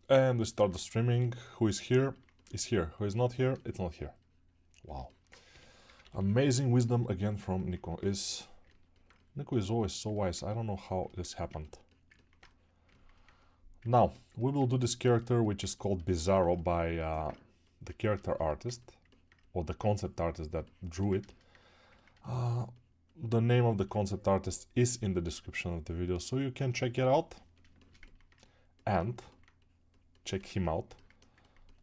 And we start the streaming. Who is here? Is here. Who is not here? It's not here. Wow. Amazing wisdom again from Nico. Nico is always so wise. I don't know how this happened. Now, we will do this character which is called Bizzaro by the character artist, or the concept artist that drew it. The name of the concept artist is in the description of the video, so you can check it out and check him out.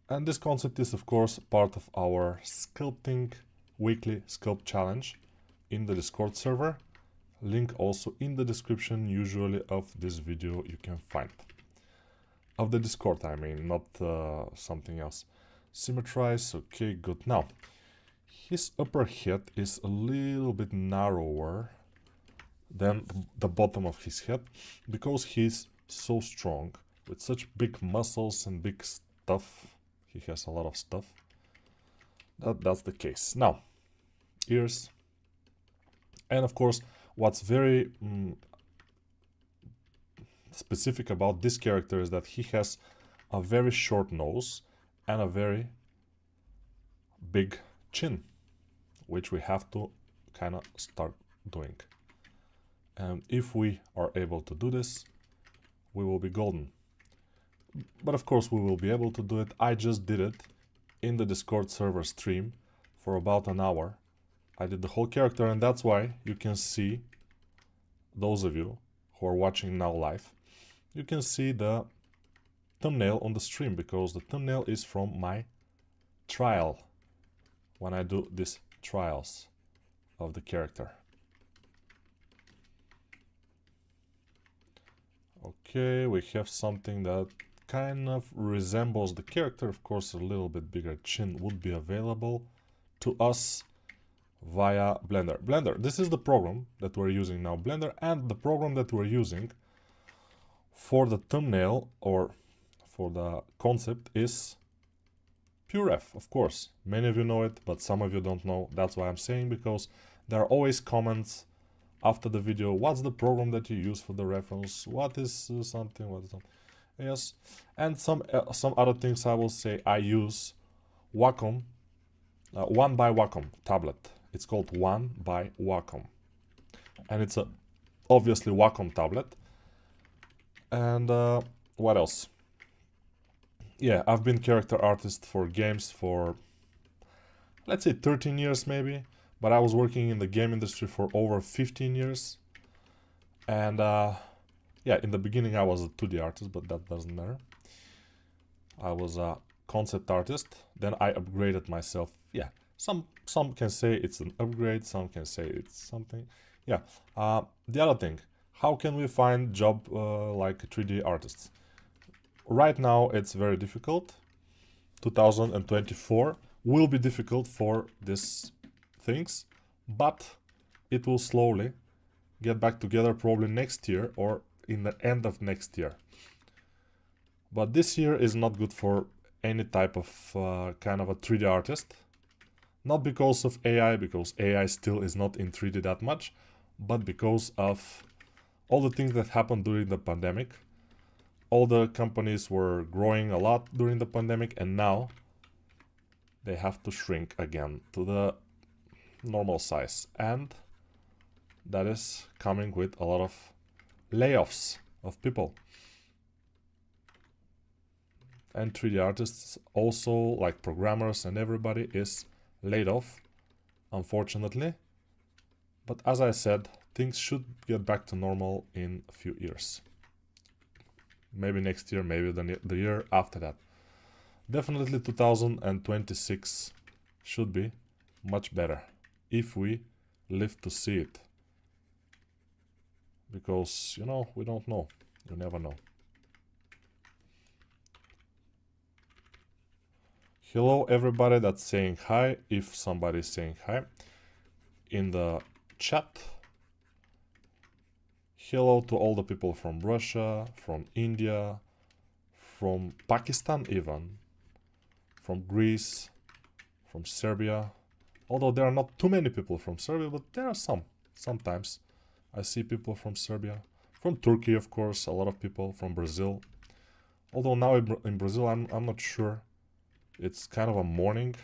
And this concept is of course part of our sculpting weekly sculpt challenge in the Discord server. Link also in the description usually of this video you can find. Of the Discord, I mean, not something else. Symmetrize, okay, good. Now, his upper head is a little bit narrower than the bottom of his head because he's so strong with such big muscles and big stuff. He has a lot of stuff. That's the case. Now, ears. And of course, what's very specific about this character is that he has a very short nose and a very big chin, which we have to kind of start doing. And if we are able to do this, we will be golden. But of course we will be able to do it. I just did it in the Discord server stream for about an hour. I did the whole character, and that's why you can see, those of you who are watching now live, you can see the thumbnail on the stream, because the thumbnail is from my trial, when I do these trials of the character. Okay, we have something that kind of resembles the character. Of course, a little bit bigger chin would be available to us via Blender. Blender, this is the program that we're using now, Blender, and the program that we're using for the thumbnail or for the concept is PureRef, of course. Many of you know it, but some of you don't know. That's why I'm saying, because there are always comments after the video. What's the program that you use for the reference? What is something? What is something? Yes, and some other things I will say. I use Wacom, One by Wacom tablet. It's called One by Wacom, and it's a obviously Wacom tablet. And what else? Yeah, I've been character artist for games for, let's say, 13 years maybe, but I was working in the game industry for over 15 years. And yeah, in the beginning I was a 2D artist, but that doesn't matter. I was a concept artist, then I upgraded myself. Yeah, some can say it's an upgrade, some can say it's something. Yeah, the other thing, how can we find job like 3D artists? Right now it's very difficult. 2024 will be difficult for these things, but it will slowly get back together probably next year or in the end of next year. But this year is not good for any type of kind of a 3D artist. Not because of AI, because AI still is not in 3D that much, but because of all the things that happened during the pandemic. All the companies were growing a lot during the pandemic, and now they have to shrink again to the normal size. And that is coming with a lot of layoffs of people. And 3D artists also, like programmers and everybody, is laid off, unfortunately. But as I said, things should get back to normal in a few years. Maybe next year, maybe the year after that. Definitely 2026 should be much better if we live to see it. Because, you know, we don't know. You never know. Hello everybody that's saying hi, if somebody is saying hi in the chat. Hello to all the people from Russia, from India, from Pakistan even, from Greece, from Serbia. Although there are not too many people from Serbia, but there are some. Sometimes I see people from Serbia, from Turkey of course, a lot of people from Brazil. Although now in Brazil, I'm not sure. It's kind of a morning,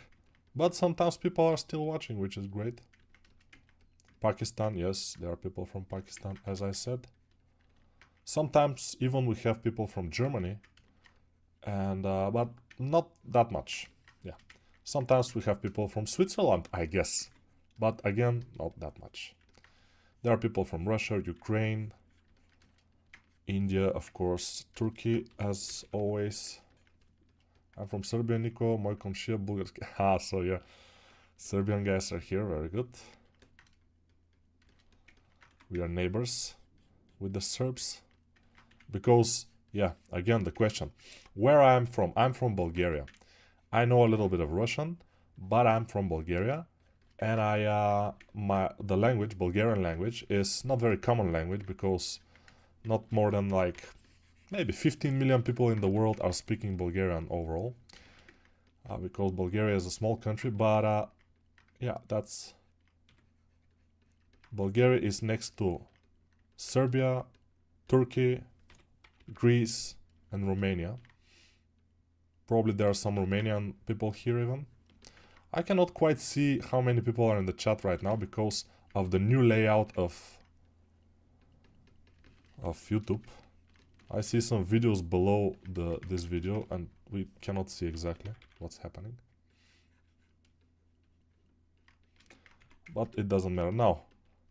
but sometimes people are still watching, which is great. Pakistan, yes, there are people from Pakistan, as I said. Sometimes even we have people from Germany, and but not that much. Yeah, sometimes we have people from Switzerland, I guess, but again, not that much. There are people from Russia, Ukraine, India, of course, Turkey, as always. I'm from Serbia, Nico, moj komšija bulgarski. Ah, so yeah, Serbian guys are here, very good. We are neighbors with the Serbs. Because, yeah, again, the question, where I'm from Bulgaria. I know a little bit of Russian, but I'm from Bulgaria, and the language, Bulgarian language, is not very common language, because not more than like maybe 15 million people in the world are speaking Bulgarian overall, because Bulgaria is a small country, but yeah, that's... Bulgaria is next to Serbia, Turkey, Greece, and Romania. Probably there are some Romanian people here even. I cannot quite see how many people are in the chat right now because of the new layout of YouTube. I see some videos below this video and we cannot see exactly what's happening. But it doesn't matter. Now,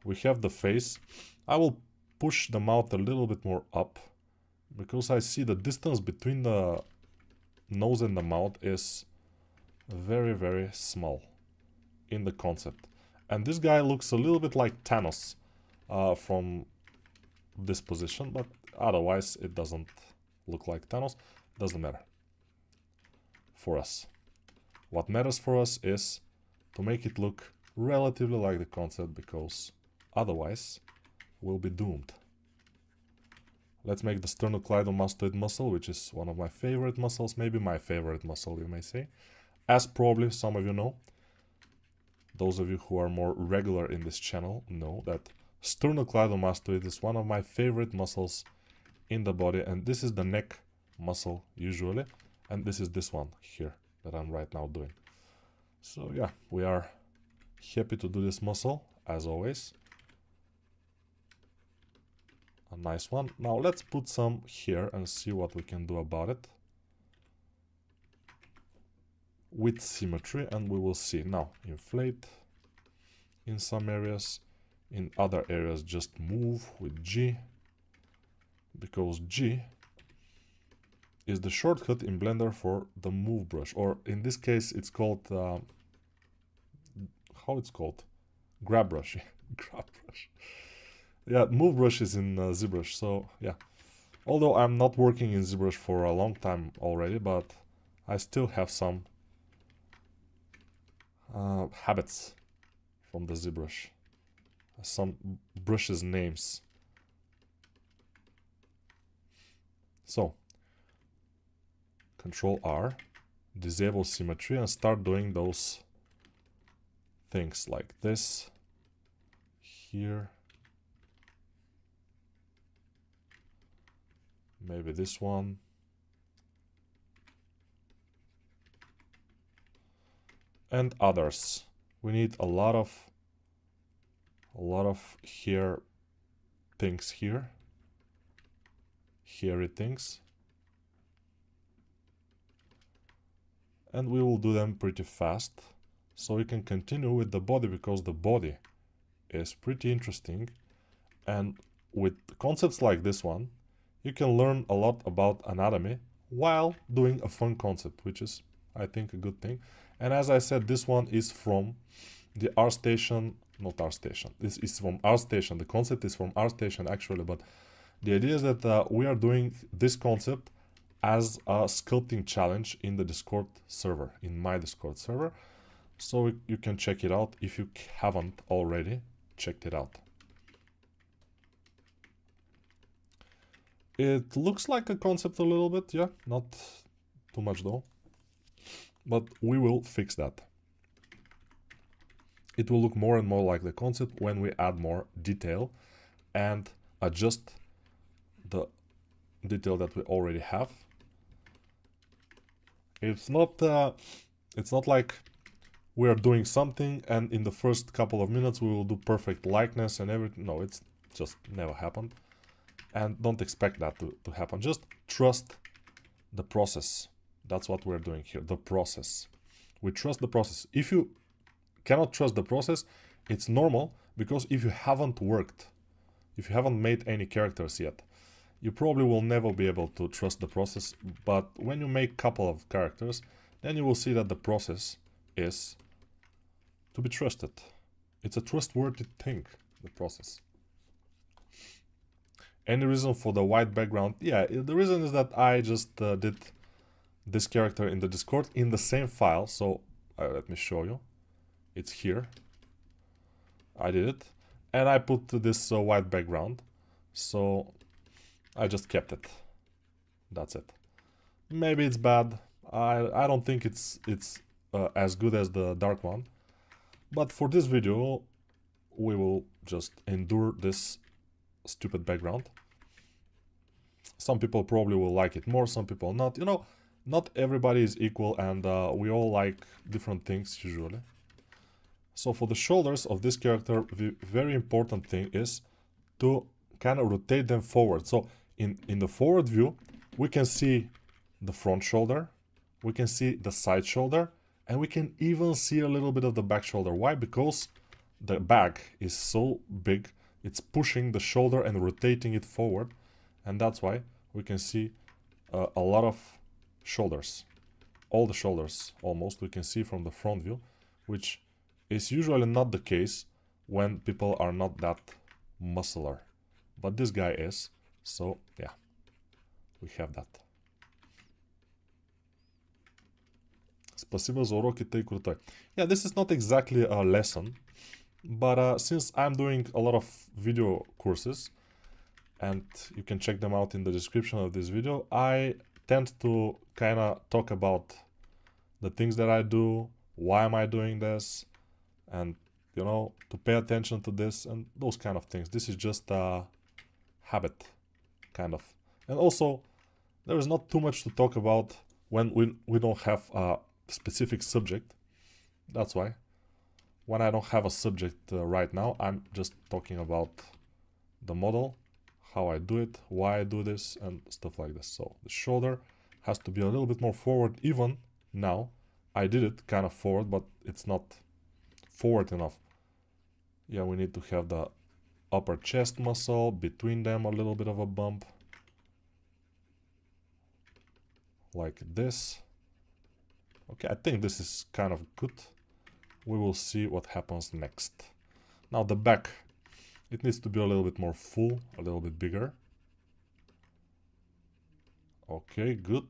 we have the face. I will push the mouth a little bit more up, because I see the distance between the nose and the mouth is very, very small in the concept. And this guy looks a little bit like Thanos from this position, but otherwise it doesn't look like Thanos. Doesn't matter for us. What matters for us is to make it look relatively like the concept, because otherwise we'll be doomed. Let's make the sternocleidomastoid muscle, which is one of my favorite muscles, maybe my favorite muscle, you may say. As probably some of you know, those of you who are more regular in this channel know that sternocleidomastoid is one of my favorite muscles in the body, and this is the neck muscle usually, and this is this one here that I'm right now doing. So yeah, we are happy to do this muscle, as always. A nice one. Now let's put some here and see what we can do about it with symmetry, and we will see. Now inflate in some areas, in other areas just move with G, because G is the shortcut in Blender for the move brush, or in this case it's called how it's called? Grab brush. Grab brush. Yeah, move brush is in ZBrush, so yeah. Although I'm not working in ZBrush for a long time already, but I still have some habits from the ZBrush. Some brushes names. So, Control R, disable symmetry, and start doing those things like this here. Maybe this one. And others. We need a lot of hair things here. Hairy things. And we will do them pretty fast, so we can continue with the body, because the body is pretty interesting. And with concepts like this one, you can learn a lot about anatomy while doing a fun concept, which is, I think, a good thing. And as I said, this one is from the ArtStation, not ArtStation, this is from ArtStation. The concept is from ArtStation actually, but the idea is that we are doing this concept as a sculpting challenge in the Discord server, in my Discord server. So you can check it out if you haven't already checked it out. It looks like a concept a little bit, yeah, not too much though. But we will fix that. It will look more and more like the concept when we add more detail and adjust the detail that we already have. It's not like we are doing something and in the first couple of minutes we will do perfect likeness and everything. No, it's just never happened. And don't expect that to happen. Just trust the process. That's what we're doing here, the process. We trust the process. If you cannot trust the process, it's normal, because if you haven't worked, if you haven't made any characters yet, you probably will never be able to trust the process. But when you make a couple of characters, then you will see that the process is to be trusted. It's a trustworthy thing, the process. Any reason for the white background? Yeah, the reason is that I just did this character in the Discord in the same file. So let me show you. It's here. I did it. And I put this white background. So I just kept it. That's it. Maybe it's bad. I don't think it's as good as the dark one. But for this video, we will just endure this stupid background. Some people probably will like it more, some people not. You know, not everybody is equal, and we all like different things usually. So for the shoulders of this character, the very important thing is to kind of rotate them forward. So in the forward view, we can see the front shoulder, we can see the side shoulder, and we can even see a little bit of the back shoulder. Why? Because the back is so big, it's pushing the shoulder and rotating it forward, and that's why we can see a lot of shoulders. All the shoulders, almost, we can see from the front view, which is usually not the case when people are not that muscular. But this guy is, so yeah, we have that. Спасибо за уроките и крутой. Yeah, this is not exactly a lesson, but since I'm doing a lot of video courses, and you can check them out in the description of this video, I tend to kind of talk about the things that I do, why am I doing this, and, you know, to pay attention to this and those kind of things. This is just a habit, kind of. And also, there is not too much to talk about when we don't have a specific subject. That's why. When I don't have a subject right now, I'm just talking about the model, how I do it, why I do this, and stuff like this. So the shoulder has to be a little bit more forward even now. I did it kind of forward, but it's not forward enough. Yeah, we need to have the upper chest muscle, between them a little bit of a bump. Like this. Okay, I think this is kind of good. We will see what happens next. Now the back, it needs to be a little bit more full, a little bit bigger. Okay, good.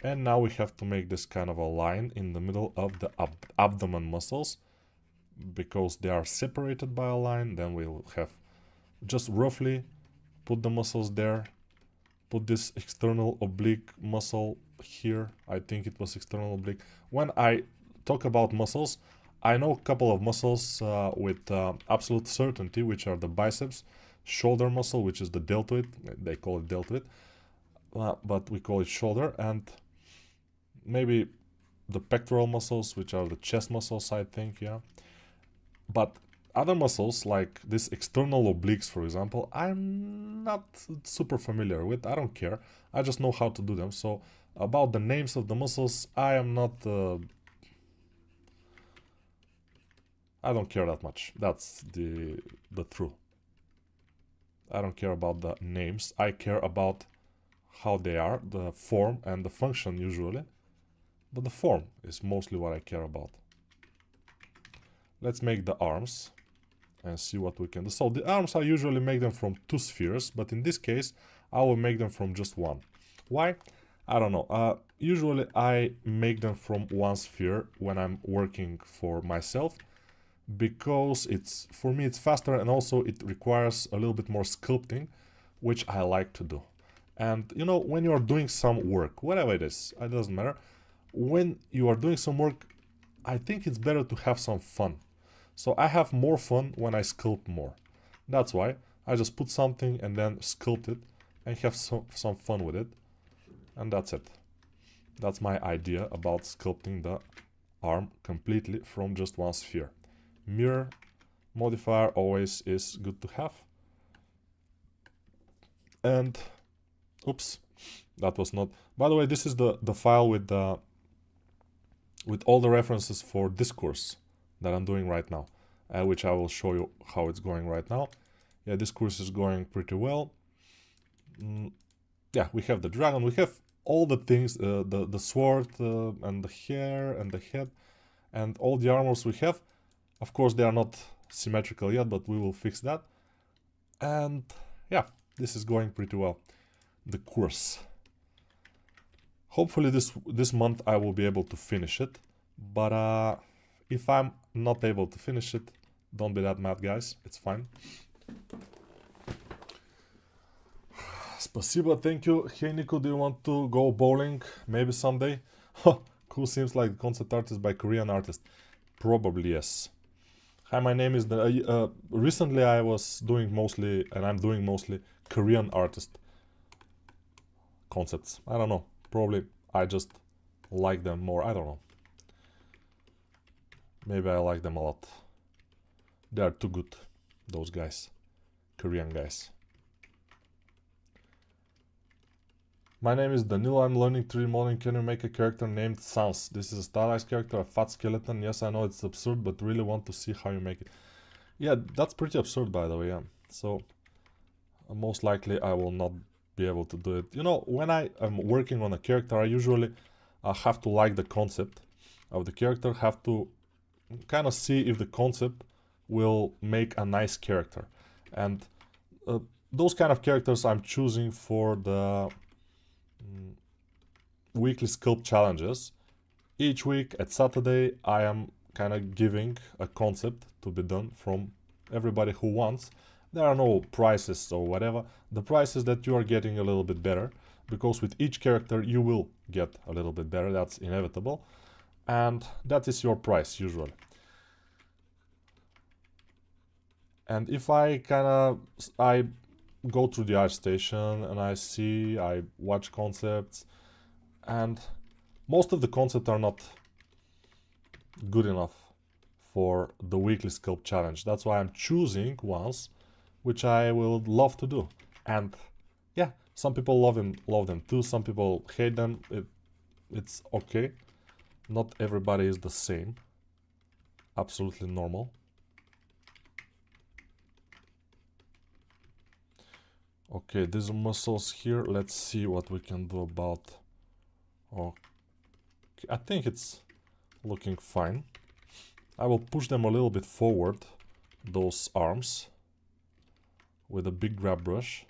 And now we have to make this kind of a line in the middle of the abdomen muscles, because they are separated by a line. Then we'll have just roughly put the muscles there, put this external oblique muscle here. I think it was external oblique. When I talk about muscles, I know a couple of muscles with absolute certainty, which are the biceps, shoulder muscle, which is the deltoid. They call it deltoid, but we call it shoulder, and maybe the pectoral muscles, which are the chest muscles, I think, yeah. But other muscles, like this external obliques, for example, I'm not super familiar with. I don't care. I just know how to do them. So about the names of the muscles, I am not... I don't care that much. That's the truth. I don't care about the names. I care about how they are, the form and the function usually. But the form is mostly what I care about. Let's make the arms and see what we can do. So the arms, I usually make them from 2 spheres, but in this case I will make them from just 1. Why? I don't know. Usually I make them from 1 sphere when I'm working for myself, because for me it's faster, and also it requires a little bit more sculpting, which I like to do. And you know, when you are doing some work, whatever it is, it doesn't matter. When you are doing some work, I think it's better to have some fun. So I have more fun when I sculpt more. That's why I just put something and then sculpt it and have some fun with it. And that's it. That's my idea about sculpting the arm completely from just one sphere. Mirror modifier always is good to have. And oops, that was not. By the way, this is the file with all the references for this course that I'm doing right now, which I will show you how it's going right now. Yeah, this course is going pretty well. Yeah, we have the dragon, we have all the things, the sword and the hair and the head and all the armors we have. Of course, they are not symmetrical yet, but we will fix that. And yeah, this is going pretty well, the course. Hopefully this month I will be able to finish it, but if I'm not able to finish it, don't be that mad, guys, it's fine. Spasiba, thank you. Hey Nico, do you want to go bowling maybe someday? Cool, seems like concept artist by Korean artist. Probably yes. Hi, my name is recently I was doing mostly, and I'm doing mostly Korean artist concepts. I don't know, probably I just like them more, I don't know. Maybe I like them a lot. They are too good, those guys, Korean guys. My name is Danilo, I'm learning 3D modeling. Can you make a character named Sans? This is a stylized character, a fat skeleton. Yes, I know it's absurd, but really want to see how you make it. Yeah, that's pretty absurd, by the way, yeah. So, most likely I will not be able to do it. You know, when I am working on a character, I usually have to like the concept of the character, have to kind of see if the concept will make a nice character. And those kind of characters I'm choosing for the weekly sculpt challenges. Each week at Saturday I am kind of giving a concept to be done from everybody who wants. There are no prizes or whatever. The prize is that you are getting a little bit better, because with each character you will get a little bit better, that's inevitable, and that is your prize usually. And if I go through the art station and I watch concepts, and most of the concepts are not good enough for the weekly sculpt challenge. That's why I'm choosing ones which I will love to do. And yeah, some people love them too, some people hate them. It's okay. Not everybody is the same. Absolutely normal. Okay, these muscles here, let's see what we can do about. Okay, I think it's looking fine. I will push them a little bit forward, those arms, with a big grab brush,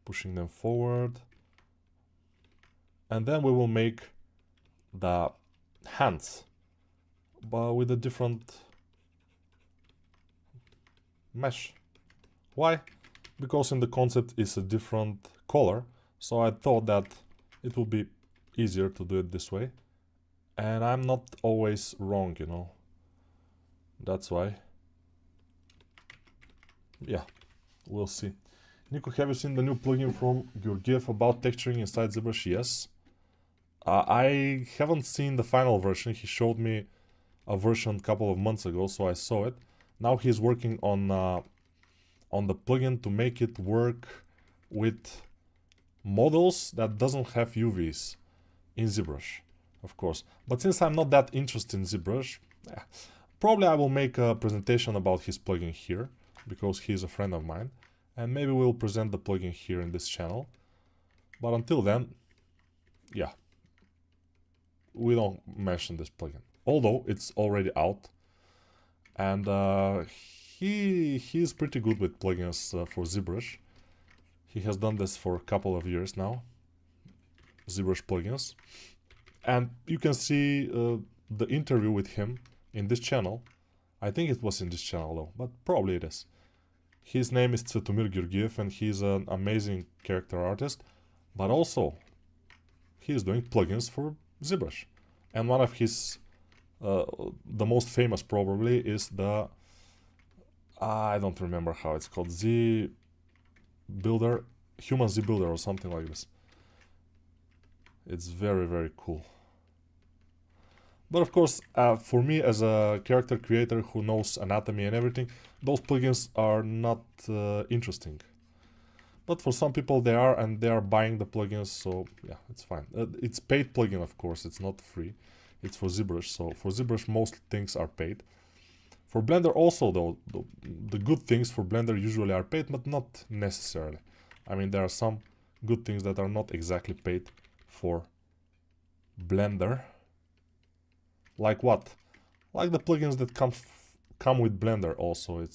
pushing them forward. And then we will make the hands, but with a different mesh. Why? Because in the concept is a different color, so I thought that it would be easier to do it this way. And I'm not always wrong, you know. That's why. Yeah, we'll see. Nico, have you seen the new plugin from Georgiev about texturing inside ZBrush? Yes. I haven't seen the final version. He showed me a version a couple of months ago, so I saw it. Now he's working on the plugin to make it work with models that doesn't have UVs in ZBrush, of course. But since I'm not that interested in ZBrush, probably I will make a presentation about his plugin here, because he's a friend of mine, and maybe we'll present the plugin here in this channel. But until then, yeah, we don't mention this plugin, although it's already out, and he's pretty good with plugins for ZBrush. He has done this for a couple of years now, ZBrush plugins, and you can see the interview with him in this channel. I think it was in this channel though, but probably it is. His name is Tvetomir Georgiev, and he's an amazing character artist, but also he is doing plugins for ZBrush. And one of his, the most famous probably, is the, I don't remember how it's called, Z Builder, Human Z Builder or something like this. It's very, very cool. But of course, for me as a character creator who knows anatomy and everything, those plugins are not interesting. But for some people they are, and they are buying the plugins, so yeah, it's fine. It's paid plugin, of course, it's not free. It's for ZBrush, so for ZBrush most things are paid. For Blender also, though, the good things for Blender usually are paid, but not necessarily. I mean, there are some good things that are not exactly paid for Blender. Like what? Like the plugins that come with Blender also.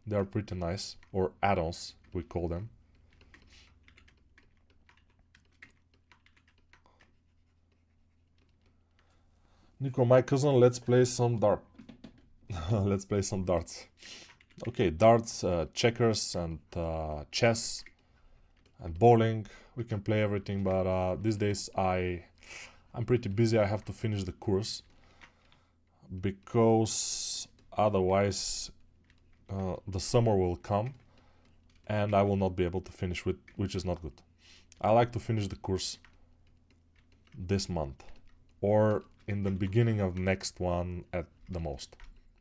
They are pretty nice, or add-ons we call them. Nico, my cousin, let's play some dart. Let's play some darts. Okay, darts, checkers, and chess, and bowling. We can play everything, but these days I'm pretty busy. I have to finish the course, because otherwise the summer will come and I will not be able to finish with, which is not good. I like to finish the course this month, or in the beginning of next one at the most,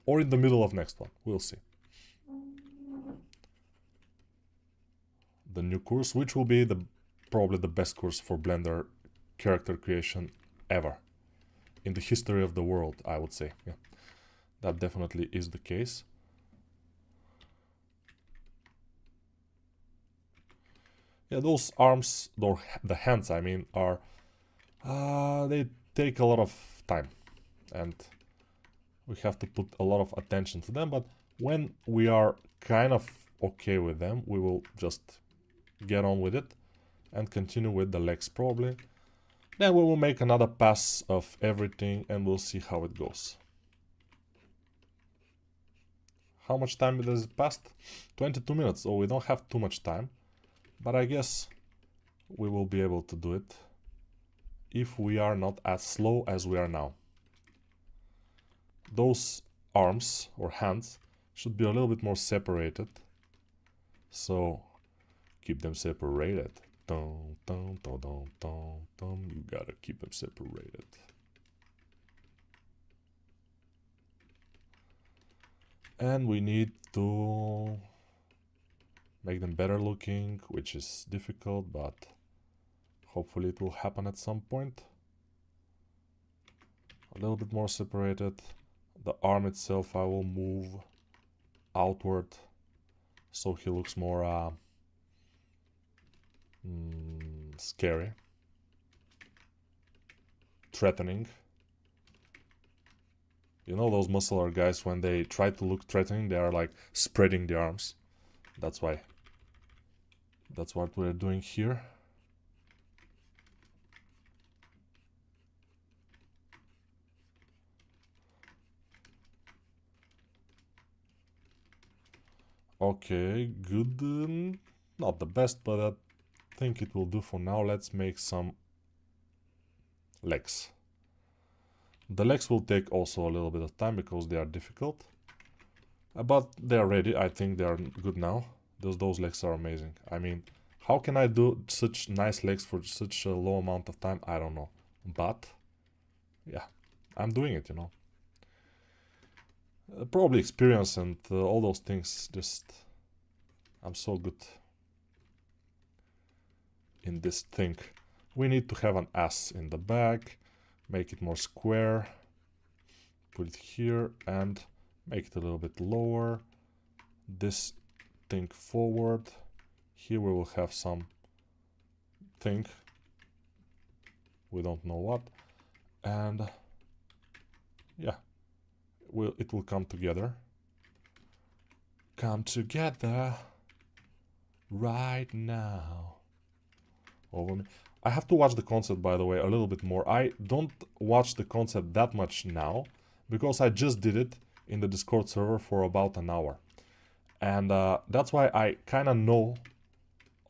or in the middle of next one, we'll see. The new course, which will be probably the best course for Blender character creation ever in the history of the world, I would say. Yeah, that definitely is the case. Yeah, those arms, or the hands, I mean, are they take a lot of time, and we have to put a lot of attention to them. But when we are kind of okay with them, we will just get on with it and continue with the legs probably. Then we will make another pass of everything and we'll see how it goes. How much time does it pass? 22 minutes, so we don't have too much time. But I guess we will be able to do it if we are not as slow as we are now. Those arms or hands should be a little bit more separated. So keep them separated. Dun, dun, dun, dun, dun, dun. You gotta keep them separated. And we need to make them better looking, which is difficult, but hopefully it will happen at some point. A little bit more separated. The arm itself I will move outward so he looks more scary, threatening. You know those muscular guys, when they try to look threatening, they are like spreading the arms. That's why. That's what we're doing here. Okay, good. Not the best, but I think it will do for now. Let's make some legs. The legs will take also a little bit of time because they are difficult. But they are ready. I think they are good now. Those legs are amazing. I mean, how can I do such nice legs for such a low amount of time? I don't know. But, yeah, I'm doing it, you know. Probably experience and all those things. Just, I'm so good in this thing. We need to have an S in the back. Make it more square. Put it here and make it a little bit lower. This thing forward. Here we will have some thing. We don't know what. And yeah, it will come together. Come together right now. Over me. I have to watch the concept, by the way, a little bit more. I don't watch the concept that much now because I just did it in the Discord server for about an hour. And that's why I kind of know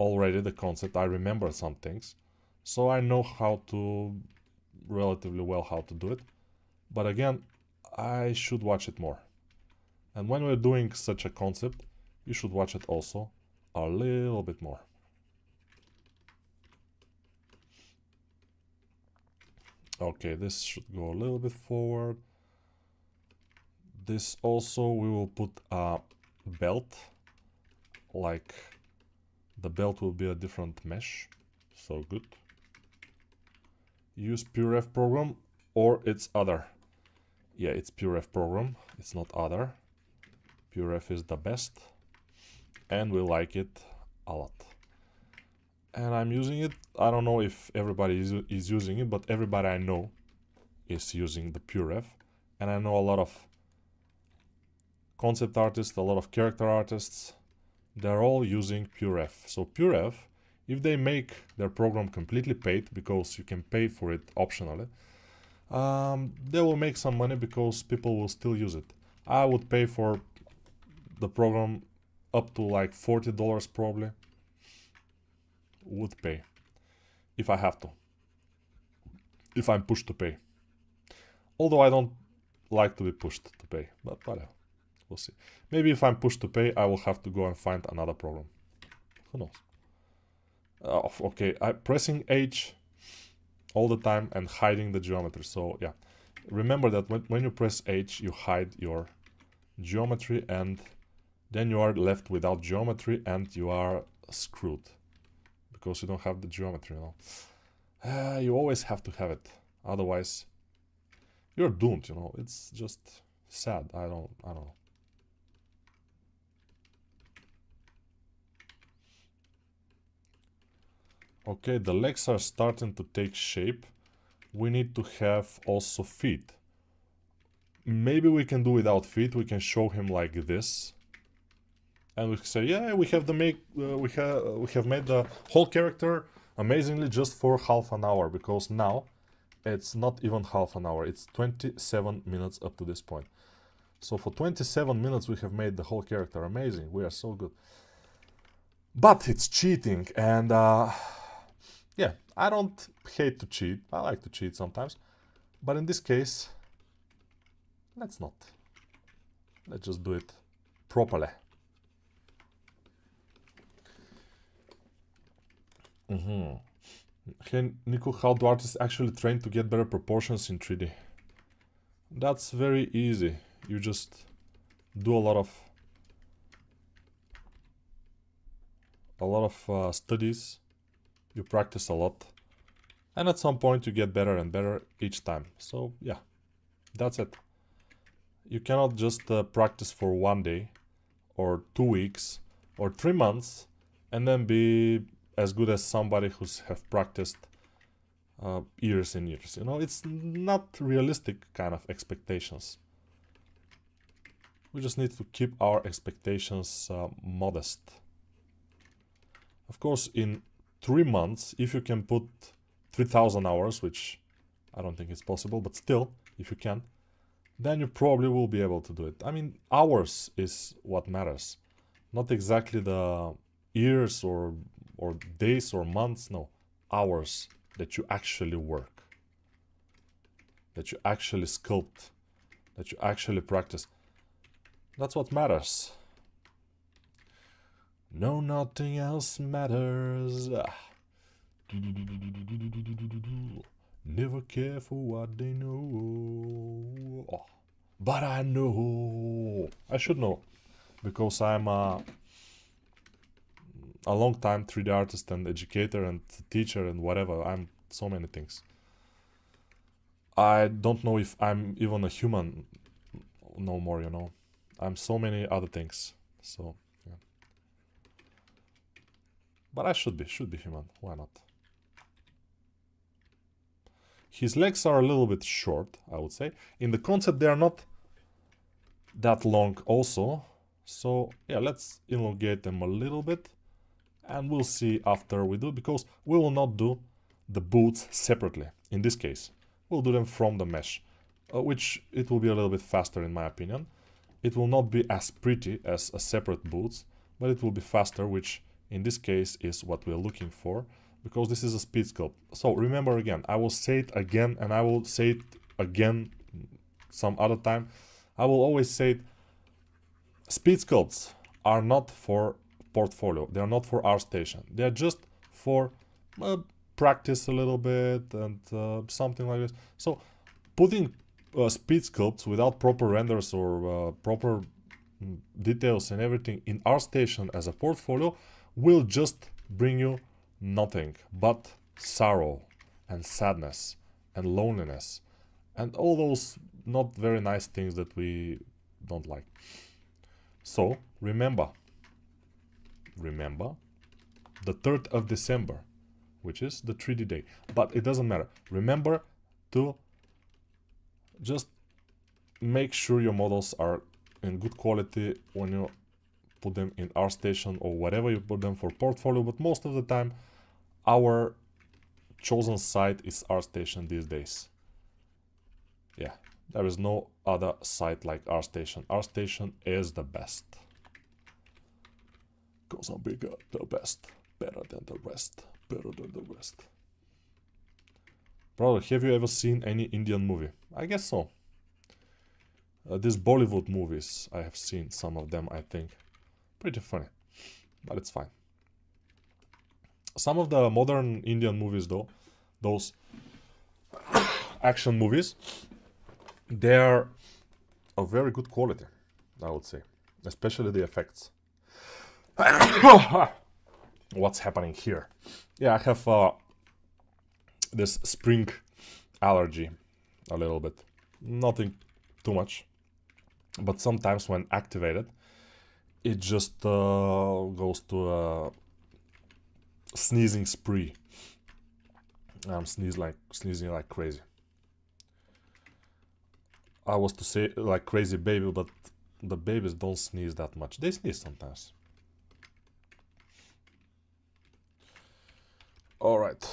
already the concept. I remember some things. So I know how to, relatively well, how to do it. But again, I should watch it more. And when we're doing such a concept, you should watch it also a little bit more. Okay, this should go a little bit forward. This also, we will put a belt, like the belt will be a different mesh, so good. Use PureRef program, or it's other. Yeah, it's PureRef program, it's not other. PureRef is the best, and we like it a lot. And I'm using it. I don't know if everybody is using it, but everybody I know is using the PureRef. And I know a lot of concept artists, a lot of character artists, they're all using PureRef. So PureRef, if they make their program completely paid, because you can pay for it optionally, they will make some money because people will still use it. I would pay for the program up to like $40 probably. Would pay if I have to, if I'm pushed to pay. Although I don't like to be pushed to pay, but whatever, we'll see. Maybe if I'm pushed to pay, I will have to go and find another program. Who knows? Okay, I'm pressing H all the time and hiding the geometry. So yeah, remember that when you press H, you hide your geometry, and then you are left without geometry and you are screwed because you don't have the geometry, you know. You always have to have it, otherwise you're doomed, you know. It's just sad. I don't know. Okay, the legs are starting to take shape. We need to have also feet. Maybe we can do without feet. We can show him like this, and we say, yeah, we have we have made the whole character amazingly just for half an hour, because now it's not even half an hour, it's 27 minutes up to this point. So for 27 minutes we have made the whole character amazing. We are so good. But it's cheating, and yeah, I don't hate to cheat. I like to cheat sometimes, but in this case, let's not. Let's just do it properly. Hey Nico, how do artists actually train to get better proportions in 3D? That's very easy. You just do a lot of studies. You practice a lot, and at some point you get better and better each time. So yeah, that's it. You cannot just practice for 1 day or 2 weeks or 3 months and then be as good as somebody who's have practiced years and years. You know, it's not realistic kind of expectations. We just need to keep our expectations modest. Of course, in 3 months, if you can put 3,000 hours, which I don't think is possible, but still, if you can, then you probably will be able to do it. I mean, hours is what matters, not exactly the years or days or months. No, hours that you actually work, that you actually sculpt, that you actually practice. That's what matters. No, nothing else matters. Never care for what they know. Oh. But I know. I should know, because I'm a long time 3D artist and educator and teacher and whatever. I'm so many things. I don't know if I'm even a human no more, you know. I'm so many other things. So yeah. But I should be human. Why not? His legs are a little bit short, I would say. In the concept, they are not that long also. So yeah, let's elongate them a little bit. And we'll see after we do, because we will not do the boots separately. In this case, we'll do them from the mesh, which it will be a little bit faster in my opinion. It will not be as pretty as a separate boots, but it will be faster, which in this case is what we're looking for, because this is a speed sculpt. So remember again, I will say it again and I will say it again some other time. I will always say it, speed sculpts are not for portfolio, they are not for ArtStation, they are just for practice a little bit and something like this. So putting speed sculpts without proper renders or proper details and everything in ArtStation as a portfolio will just bring you nothing but sorrow and sadness and loneliness and all those not very nice things that we don't like. So remember the 3rd of December, which is the 3D day, but it doesn't matter. Remember to just make sure your models are in good quality when you put them in ArtStation or whatever you put them for portfolio, but most of the time our chosen site is ArtStation these days. Yeah, there is no other site like ArtStation. ArtStation is the best. Cause I'm bigger, the best, better than the rest, better than the rest. Brother, have you ever seen any Indian movie? I guess so. These Bollywood movies, I have seen some of them, I think. Pretty funny, but it's fine. Some of the modern Indian movies though, those action movies, they're of very good quality, I would say. Especially the effects. What's happening here? Yeah, I have this spring allergy a little bit. Nothing too much. But sometimes when activated, it just goes to a sneezing spree. I'm sneezing like crazy. I was to say like crazy baby, but the babies don't sneeze that much. They sneeze sometimes. Alright.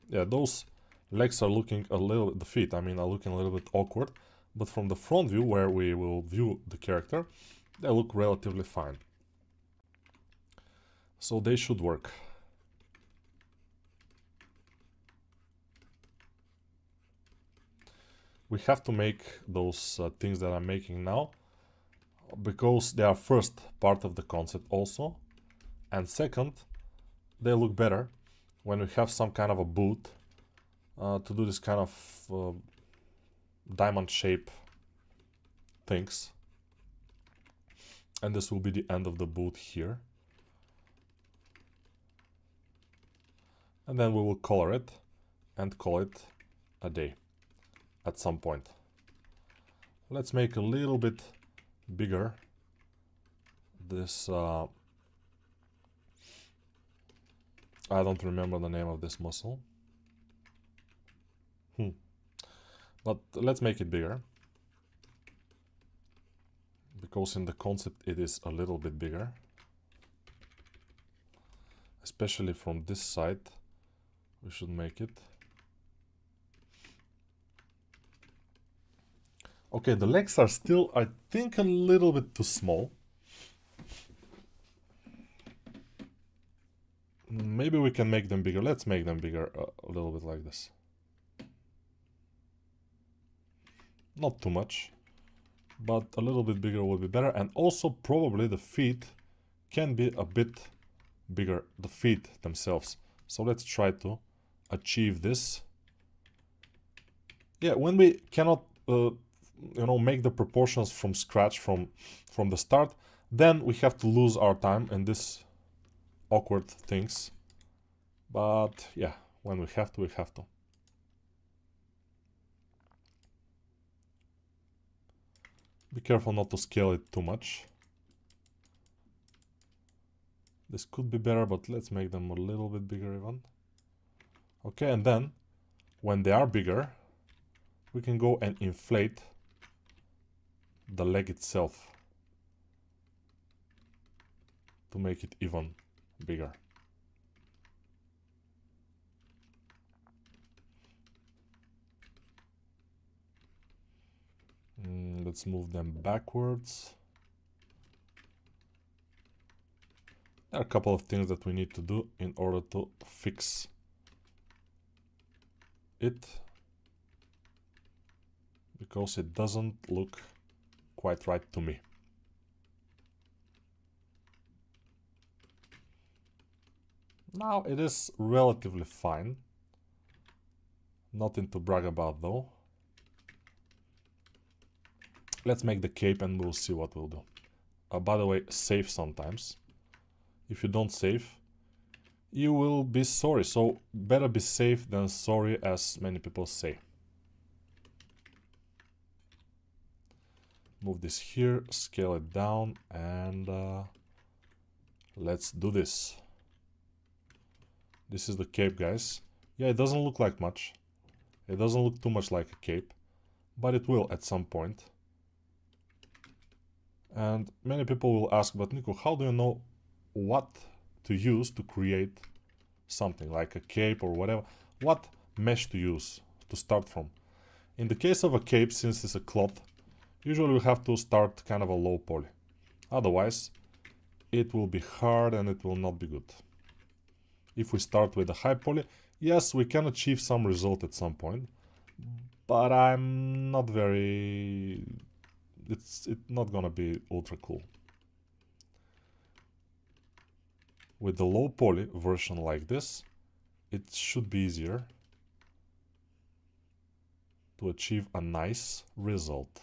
Yeah, those legs are looking a little, the feet, I mean, are looking a little bit awkward. But from the front view, where we will view the character, they look relatively fine. So they should work. We have to make those things that I'm making now, because they are first part of the concept also, and second, they look better when we have some kind of a boot to do this kind of diamond shape things. And this will be the end of the boot here. And then we will color it and call it a day at some point. Let's make a little bit bigger this I don't remember the name of this muscle. But let's make it bigger, because in the concept it is a little bit bigger, especially from this side. We should make it. Okay, the legs are still, I think, a little bit too small. Maybe we can make them bigger. Let's make them bigger a little bit like this. Not too much, but a little bit bigger would be better. And also probably the feet can be a bit bigger, the feet themselves. So let's try to achieve this. Yeah, when we cannot make the proportions from scratch from the start, then we have to lose our time in this awkward things. But yeah, when we have to, we have to. Be careful not to scale it too much. This could be better, but let's make them a little bit bigger even. Okay, and then when they are bigger, we can go and inflate the leg itself to make it even bigger. Let's move them backwards. There are a couple of things that we need to do in order to fix it, because it doesn't look quite right to me. Now it is relatively fine. Nothing to brag about though. Let's make the cape and we'll see what we'll do. By the way, save sometimes. If you don't save, you will be sorry. So better be safe than sorry, as many people say. Move this here, scale it down, and let's do this. This is the cape, guys. Yeah, it doesn't look like much. It doesn't look too much like a cape, but it will at some point. And many people will ask, but Nico, how do you know what to use to create something like a cape or whatever? What mesh to use to start from? In the case of a cape, since it's a cloth, usually we have to start kind of a low poly. Otherwise, it will be hard and it will not be good. If we start with a high poly, yes, we can achieve some result at some point, but I'm not very... It's not gonna be ultra cool. With the low poly version like this, it should be easier to achieve a nice result.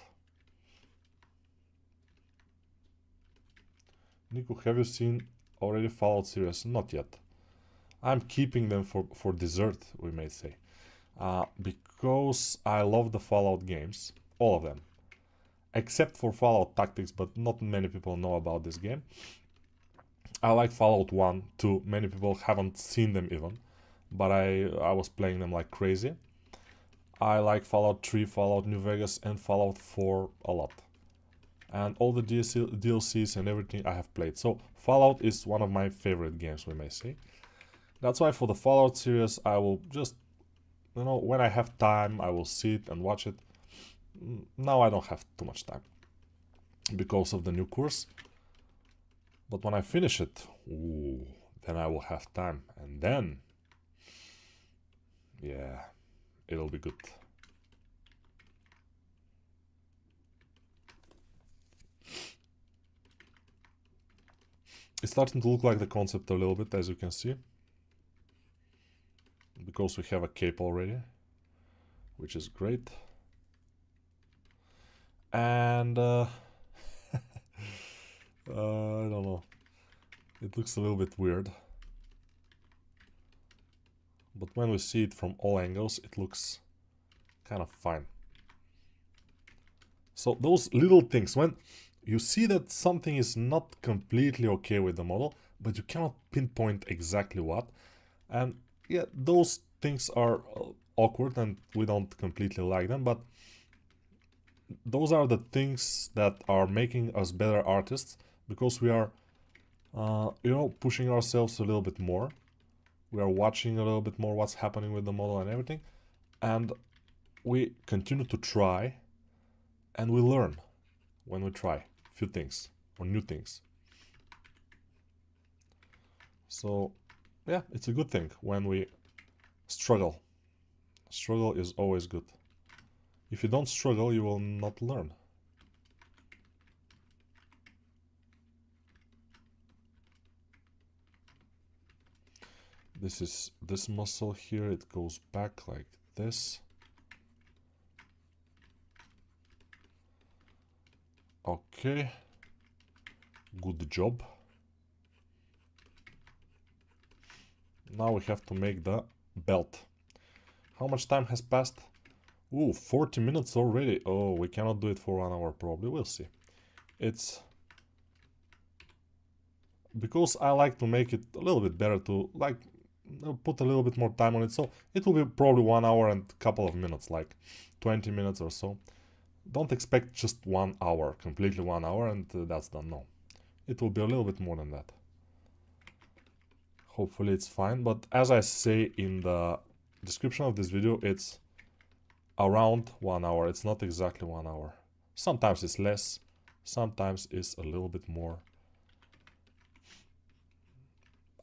Nico, have you seen already Fallout series? Not yet. I'm keeping them for dessert, we may say. Because I love the Fallout games, all of them. Except for Fallout Tactics, but not many people know about this game. I like Fallout 1, 2, many people haven't seen them even, but I was playing them like crazy. I like Fallout 3, Fallout New Vegas, and Fallout 4 a lot. And all the DLCs and everything I have played. So Fallout is one of my favorite games, we may say. That's why for the Fallout series, I will just, when I have time, I will sit and watch it. Now I don't have too much time because of the new course. But when I finish it, then I will have time. And then, yeah, it'll be good. It's starting to look like the concept a little bit, as you can see. Because we have a cape already, which is great. And I don't know, it looks a little bit weird, but when we see it from all angles, it looks kind of fine. So those little things, when you see that something is not completely okay with the model, but you cannot pinpoint exactly what, and yeah, those things are awkward and we don't completely like them, but those are the things that are making us better artists, because we are, pushing ourselves a little bit more. We are watching a little bit more what's happening with the model and everything, and we continue to try, and we learn when we try a few things or new things. So, yeah, it's a good thing when we struggle. Struggle is always good. If you don't struggle, you will not learn. This is this muscle here, it goes back like this. Okay. Good job. Now we have to make the belt. How much time has passed? Ooh, 40 minutes already. Oh, we cannot do it for 1 hour probably. We'll see. It's because I like to make it a little bit better, to like put a little bit more time on it. So it will be probably 1 hour and a couple of minutes, like 20 minutes or so. Don't expect just 1 hour, completely 1 hour, and that's done. No, it will be a little bit more than that. Hopefully it's fine, but as I say in the description of this video, it's around 1 hour. It's not exactly 1 hour. Sometimes it's less, sometimes it's a little bit more.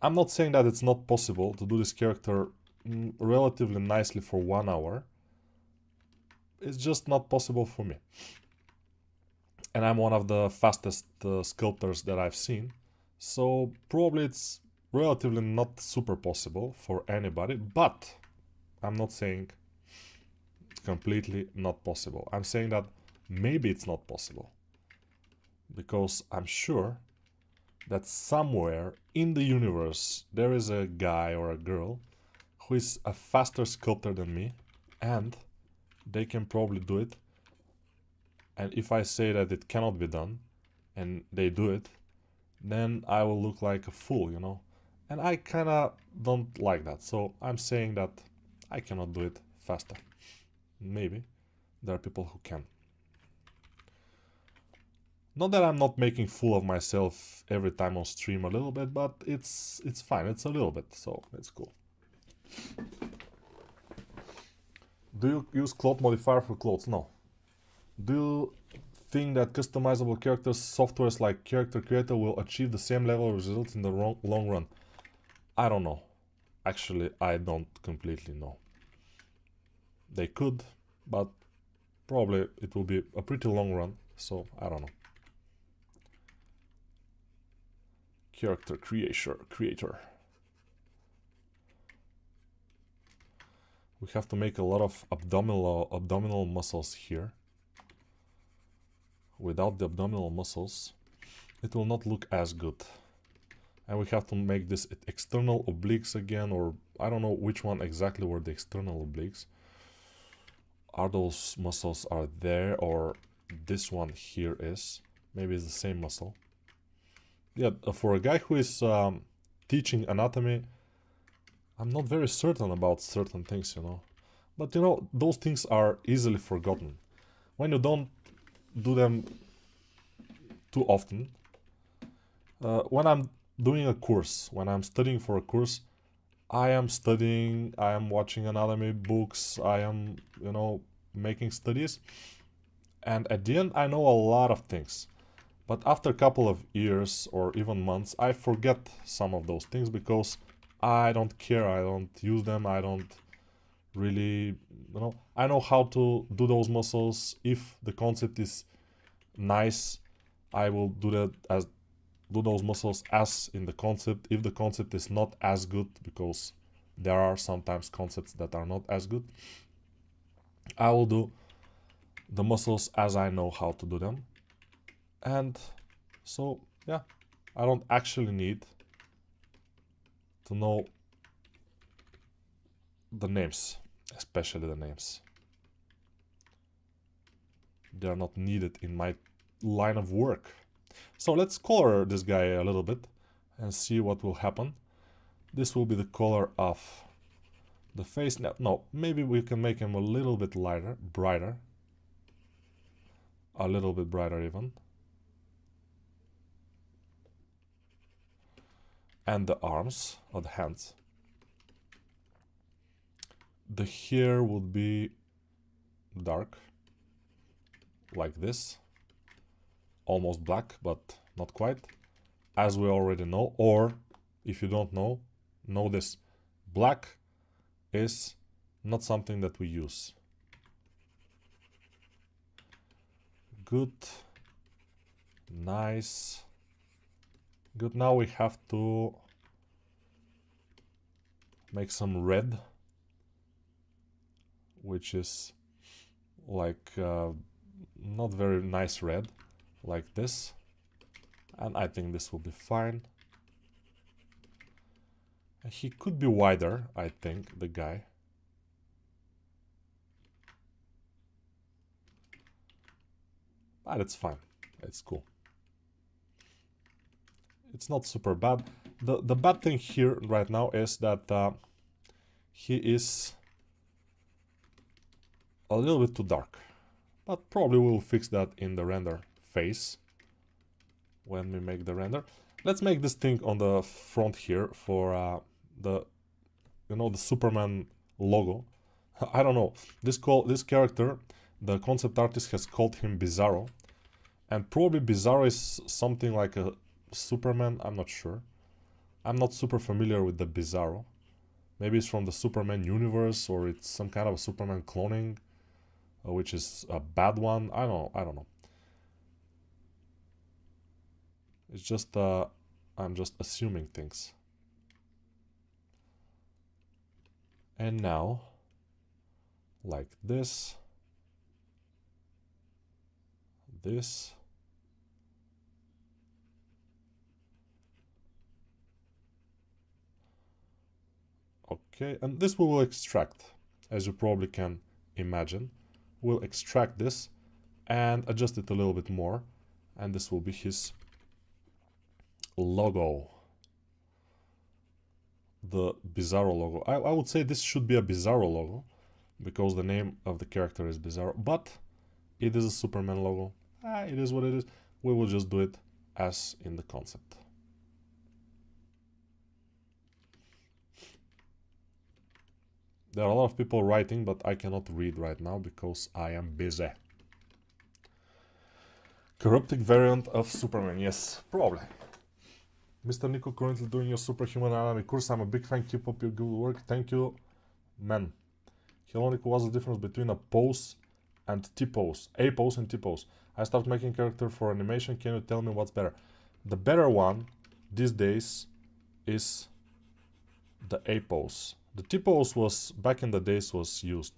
I'm not saying that it's not possible to do this character relatively nicely for 1 hour. It's just not possible for me. And I'm one of the fastest sculptors that I've seen. So probably it's relatively not super possible for anybody, but I'm not saying completely not possible. I'm saying that maybe it's not possible, because I'm sure that somewhere in the universe there is a guy or a girl who is a faster sculptor than me, and they can probably do it. And if I say that it cannot be done and they do it, then I will look like a fool, you know? And I kinda don't like that, so I'm saying that I cannot do it faster. Maybe there are people who can. Not that I'm not making fool of myself every time on stream a little bit, but it's fine, it's a little bit, so it's cool. Do you use cloth modifier for clothes? No. Do you think that customizable characters softwares like Character Creator will achieve the same level of results in the long run? I don't know. Actually, I don't completely know. They could, but probably it will be a pretty long run, so I don't know. Character creator. We have to make a lot of abdominal muscles here. Without the abdominal muscles, it will not look as good. And we have to make this external obliques again, or I don't know which one exactly were the external obliques. Are those muscles are there, or this one here is? Maybe it's the same muscle. Yeah, for a guy who is teaching anatomy, I'm not very certain about certain things, you know. But you know, those things are easily forgotten. When you don't do them too often. When I'm doing a course, when I'm studying for a course, I am studying, I am watching anatomy books, I am, you know, making studies. And at the end, I know a lot of things. But after a couple of years or even months, I forget some of those things because I don't care, I don't use them, I don't really, you know, I know how to do those muscles. If the concept is nice, I will do those muscles as in the concept. If the concept is not as good, because there are sometimes concepts that are not as good, I will do the muscles as I know how to do them. And so, yeah, I don't actually need to know the names, especially the names. They are not needed in my line of work. So let's color this guy a little bit and see what will happen. This will be the color of the face. No, maybe we can make him a little bit lighter, brighter. A little bit brighter even. And the arms, or the hands. The hair would be dark, like this. Almost black, but not quite, as we already know. Or, if you don't know this. Black is not something that we use. Good. Nice. Good. Now we have to make some red, which is like not very nice red, like this. And I think this will be fine. He could be wider, I think, the guy. But it's fine. It's cool. It's not super bad. The bad thing here right now is that he is a little bit too dark. But probably we'll fix that in the render phase when we make the render. Let's make this thing on the front here for the Superman logo. I don't know. This character, the concept artist has called him Bizzaro, and probably Bizzaro is something like a Superman. I'm not sure. I'm not super familiar with the Bizzaro. Maybe it's from the Superman universe, or it's some kind of a Superman cloning, which is a bad one. I don't know. It's just I'm just assuming things. And now, like this, this, okay, and this we will extract, as you probably can imagine. We'll extract this and adjust it a little bit more, and this will be his logo, the Bizzaro logo. I would say this should be a Bizzaro logo, because the name of the character is Bizzaro, but it is a Superman logo. It is what it is. We will just do it as in the concept. There are a lot of people writing, but I cannot read right now because I am busy. Corrupting variant of Superman, yes, probably. Mr. Nico, currently doing your superhuman anatomy course. I'm a big fan. Keep up your good work. Thank you, man. Hello, Nico, what's the difference between a pose and T-pose? A pose and T-pose. I started making character for animation. Can you tell me what's better? The better one these days is the A pose. The T-pose was, back in the days, was used.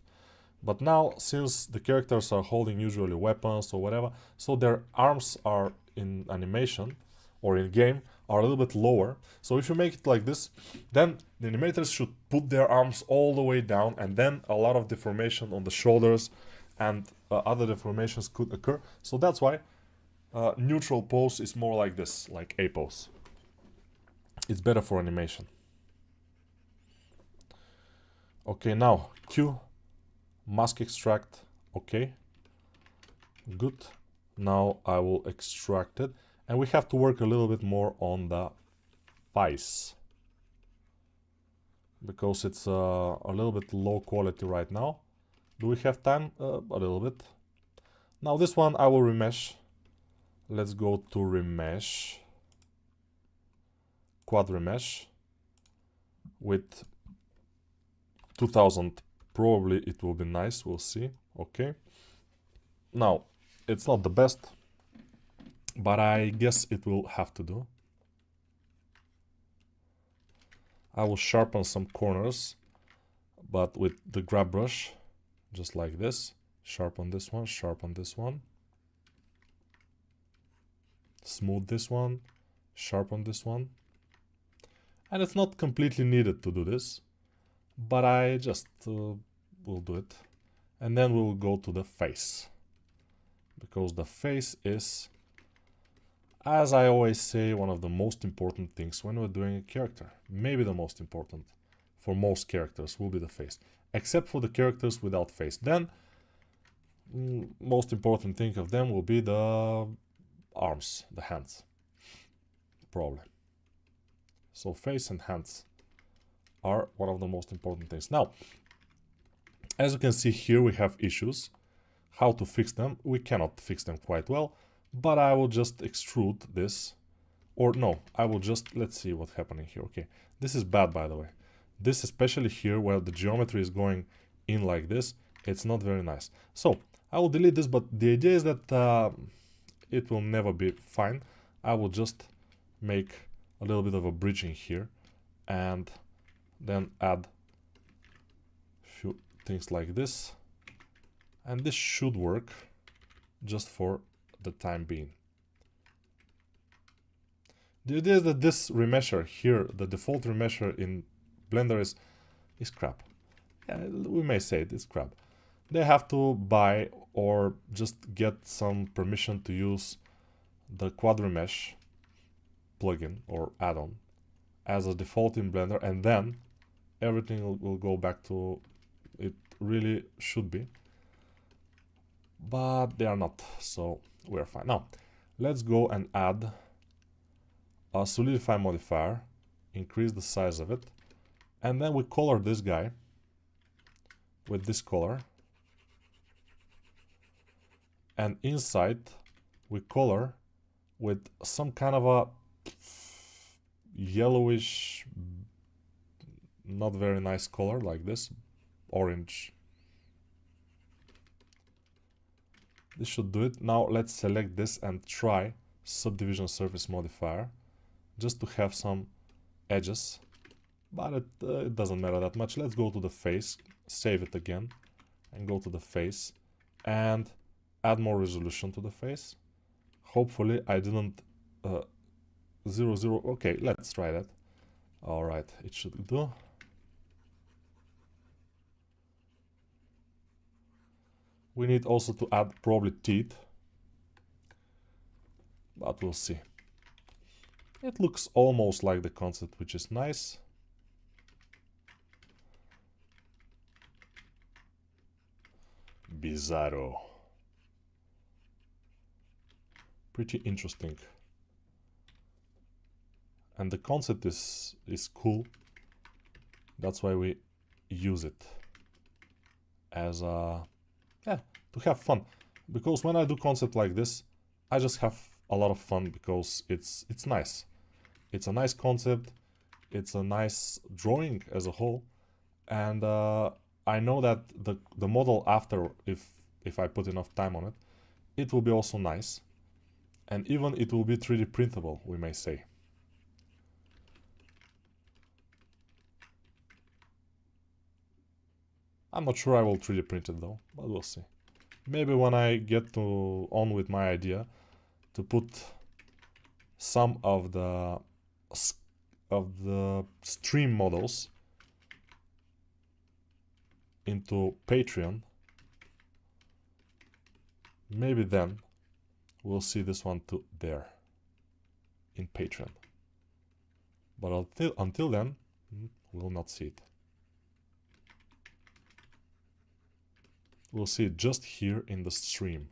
But now, since the characters are holding usually weapons or whatever, so their arms are in animation or in game are a little bit lower. So if you make it like this, then the animators should put their arms all the way down, and then a lot of deformation on the shoulders and other deformations could occur. So that's why neutral pose is more like this, like A pose. It's better for animation. Okay, now Q, mask extract, okay, good. Now I will extract it, and we have to work a little bit more on the face, because it's a little bit low quality right now. Do we have time? A little bit. Now this one I will remesh. Let's go to remesh, quad remesh with 2000. Probably it will be nice, we'll see. Okay, now it's not the best, but I guess it will have to do. I will sharpen some corners, but with the grab brush, just like this. Sharpen this one, sharpen this one, smooth this one, sharpen this one. And it's not completely needed to do this, but I just will do it. And then we'll go to the face, because the face is, as I always say, one of the most important things when we're doing a character. Maybe the most important for most characters will be the face, except for the characters without face. Then most important thing of them will be the arms, the hands, probably. So face and hands are one of the most important things. Now, as you can see here, we have issues. How to fix them? We cannot fix them quite well, but I will just extrude this, or no, I will just, let's see what's happening here. Okay, this is bad, by the way. This, especially here where the geometry is going in like this, it's not very nice. So I will delete this, but the idea is that it will never be fine. I will just make a little bit of a bridging here, and then add a few things like this, and this should work just for the time being. The idea is that this remesher here, the default remesher in Blender is crap. Yeah, we may say it is crap. They have to buy or just get some permission to use the quad remesh plugin or add-on as a default in Blender, and then everything will go back to it really should be. But they are not, so we're fine. Now, let's go and add a solidify modifier, increase the size of it, and then we color this guy with this color, and inside we color with some kind of a yellowish, not very nice color, like this, orange. This should do it. Now let's select this and try subdivision surface modifier, just to have some edges. but it doesn't matter that much. Let's go to the face, save it again, and go to the face, and add more resolution to the face. Hopefully I didn't 0, okay, let's try that. Alright, it should do. We need also to add probably teeth, but we'll see. It looks almost like the concept, which is nice. Bizzaro. Pretty interesting. And the concept is cool. That's why we use it as a, yeah, to have fun. Because when I do concept like this, I just have a lot of fun because it's nice. It's a nice concept. It's a nice drawing as a whole. And I know that the model after, if I put enough time on it, it will be also nice. And even it will be 3D printable, we may say. I'm not sure I will 3D print it though, but we'll see. Maybe when I get on with my idea to put some of the stream models into Patreon, maybe then we'll see this one too there in Patreon. But until then, we'll not see it. We'll see it just here in the stream.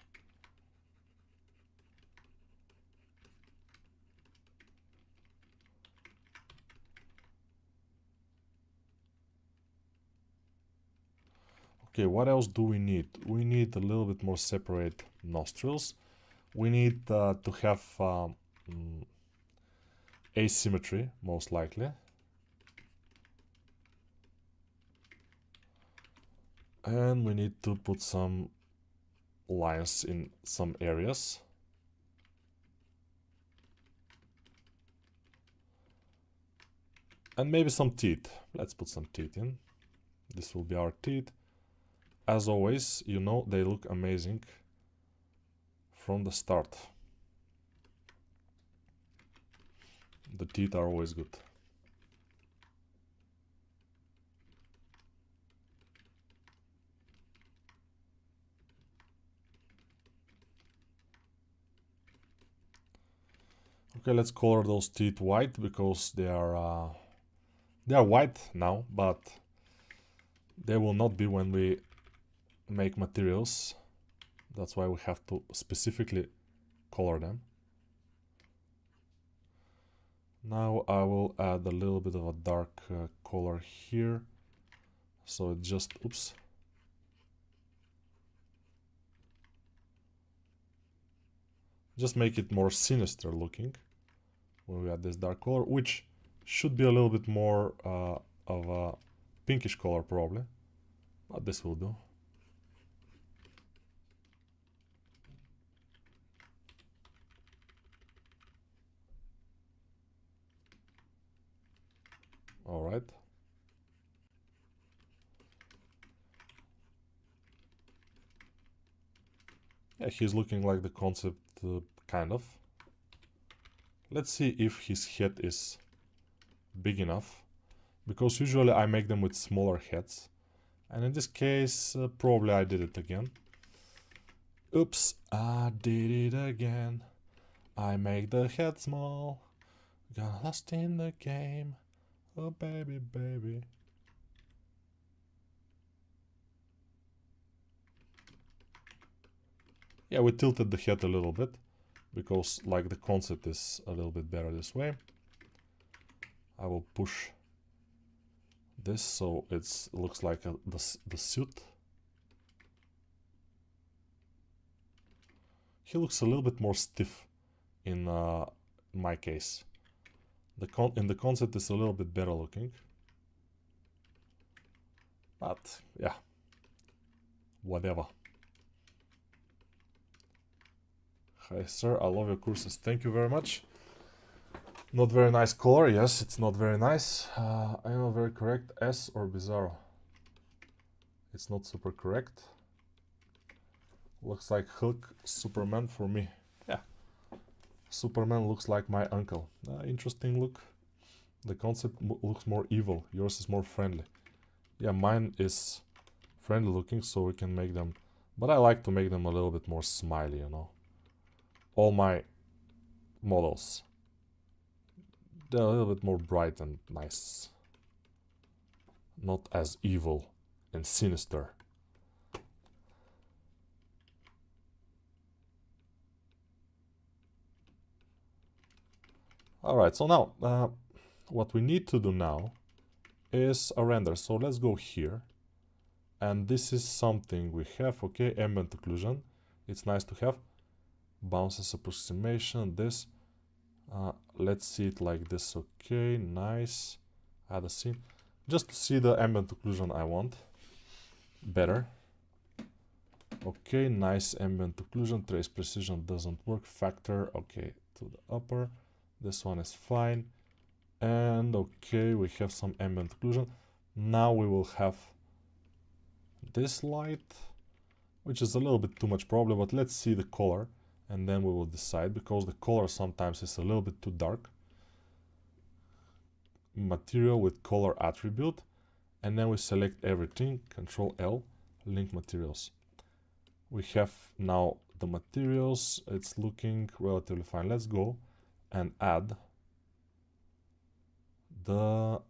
Okay, what else do we need? We need a little bit more separate nostrils. We need to have asymmetry, most likely. And we need to put some lines in some areas. And maybe some teeth. Let's put some teeth in. This will be our teeth. As always, you know, they look amazing from the start. The teeth are always good. Okay, let's color those teeth white because they are white now, but they will not be when we make materials. That's why we have to specifically color them. Now I will add a little bit of a dark color here, so it just, oops. Just make it more sinister looking when we add this dark color, which should be a little bit more of a pinkish color probably, but this will do. All right. Yeah, he's looking like the concept, kind of. Let's see if his head is big enough, because usually I make them with smaller heads. And in this case, probably I did it again. Oops, I did it again. I make the head small. Got lost in the game. Oh baby, baby. Yeah, we tilted the head a little bit, because like the concept is a little bit better this way. I will push this so it looks like the suit. He looks a little bit more stiff in my case. In the concept is a little bit better looking. But yeah, whatever. Hi sir, I love your courses. Thank you very much. Not very nice color. Yes, it's not very nice. I'm not very correct. S or Bizzaro. It's not super correct. Looks like Hulk Superman for me. Yeah. Superman looks like my uncle. Interesting look. The concept looks more evil. Yours is more friendly. Yeah, mine is friendly looking, so we can make them... But I like to make them a little bit more smiley, you know. All my models, they're a little bit more bright and nice. Not as evil and sinister. Alright, so now, what we need to do now is a render. So let's go here. And this is something we have, okay, ambient occlusion. It's nice to have. Bounces approximation, this. Let's see it like this, okay, nice. Add a scene. Just to see the ambient occlusion I want. Better. Okay, nice ambient occlusion. Trace precision doesn't work. Factor, okay, to the upper. This one is fine. And okay, we have some ambient occlusion. Now we will have this light, which is a little bit too much probably, but let's see the color and then we will decide, because the color sometimes is a little bit too dark. Material with color attribute, and then we select everything, Control L, link materials. We have now the materials, it's looking relatively fine. Let's go and add the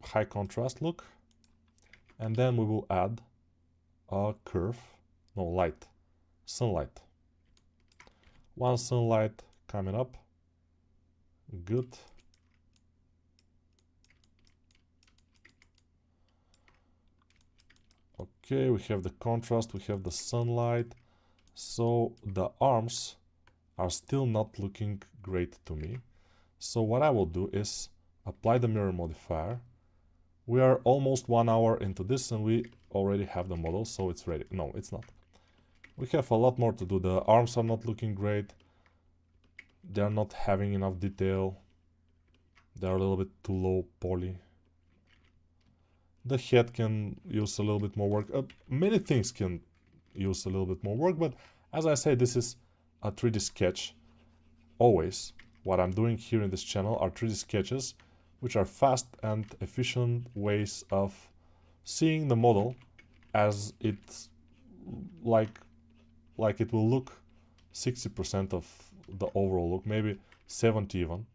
high contrast look, and then we will add a curve, no, light, sunlight. One sunlight coming up, good. Okay, we have the contrast, we have the sunlight, so the arms are still not looking great to me. So what I will do is apply the mirror modifier. We are almost 1 hour into this and we already have the model, so it's ready. No, it's not. We have a lot more to do. The arms are not looking great. They are not having enough detail. They are a little bit too low poly. The head can use a little bit more work. Many things can use a little bit more work, but as I say, this is a 3D sketch. Always, what I'm doing here in this channel are 3D sketches, which are fast and efficient ways of seeing the model as it's like it will look 60% of the overall look, maybe 70 even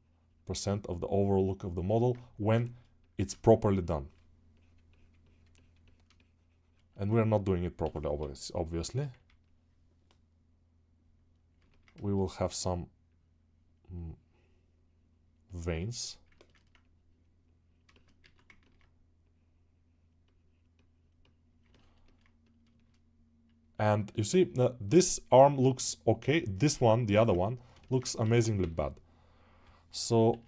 % of the overall look of the model when it's properly done. And we're not doing it properly, obviously. We will have some veins. And you see, this arm looks okay. This one, the other one, looks amazingly bad. So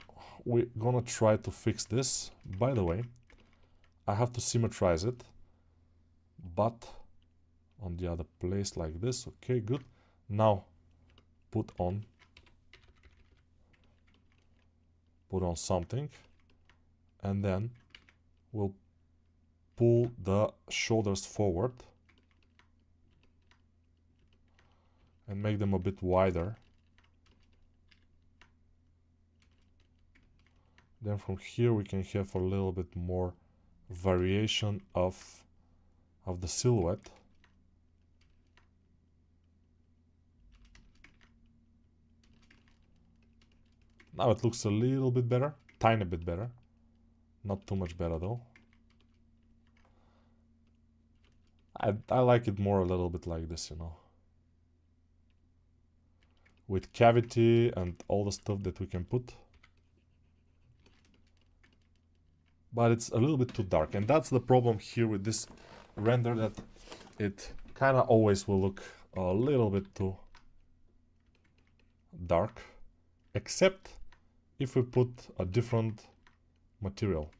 we're gonna try to fix this. By the way, I have to symmetrize it, but on the other place like this. Okay, good. Now put on something, and then we'll pull the shoulders forward and make them a bit wider. Then from here we can have a little bit more variation of the silhouette. Now it looks a little bit better, tiny bit better. Not too much better though. I like it more a little bit like this, you know. With cavity and all the stuff that we can put. But it's a little bit too dark, and that's the problem here with this render, that it kind of always will look a little bit too dark, except if we put a different material.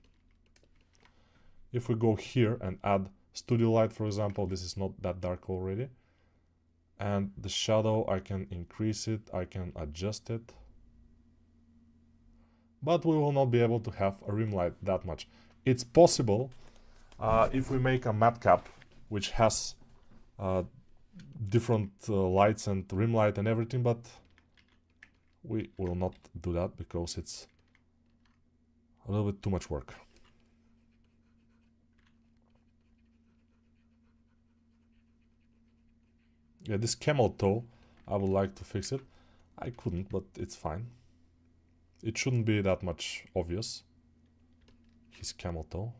If we go here and add studio light, for example, this is not that dark already. And the shadow, I can increase it, I can adjust it. but we will not be able to have a rim light that much. It's possible if we make a matte cap which has different lights and rim light and everything, but we will not do that because it's a little bit too much work. Yeah, this camel toe, I would like to fix it. I couldn't, but it's fine. It shouldn't be that much obvious. His camel toe.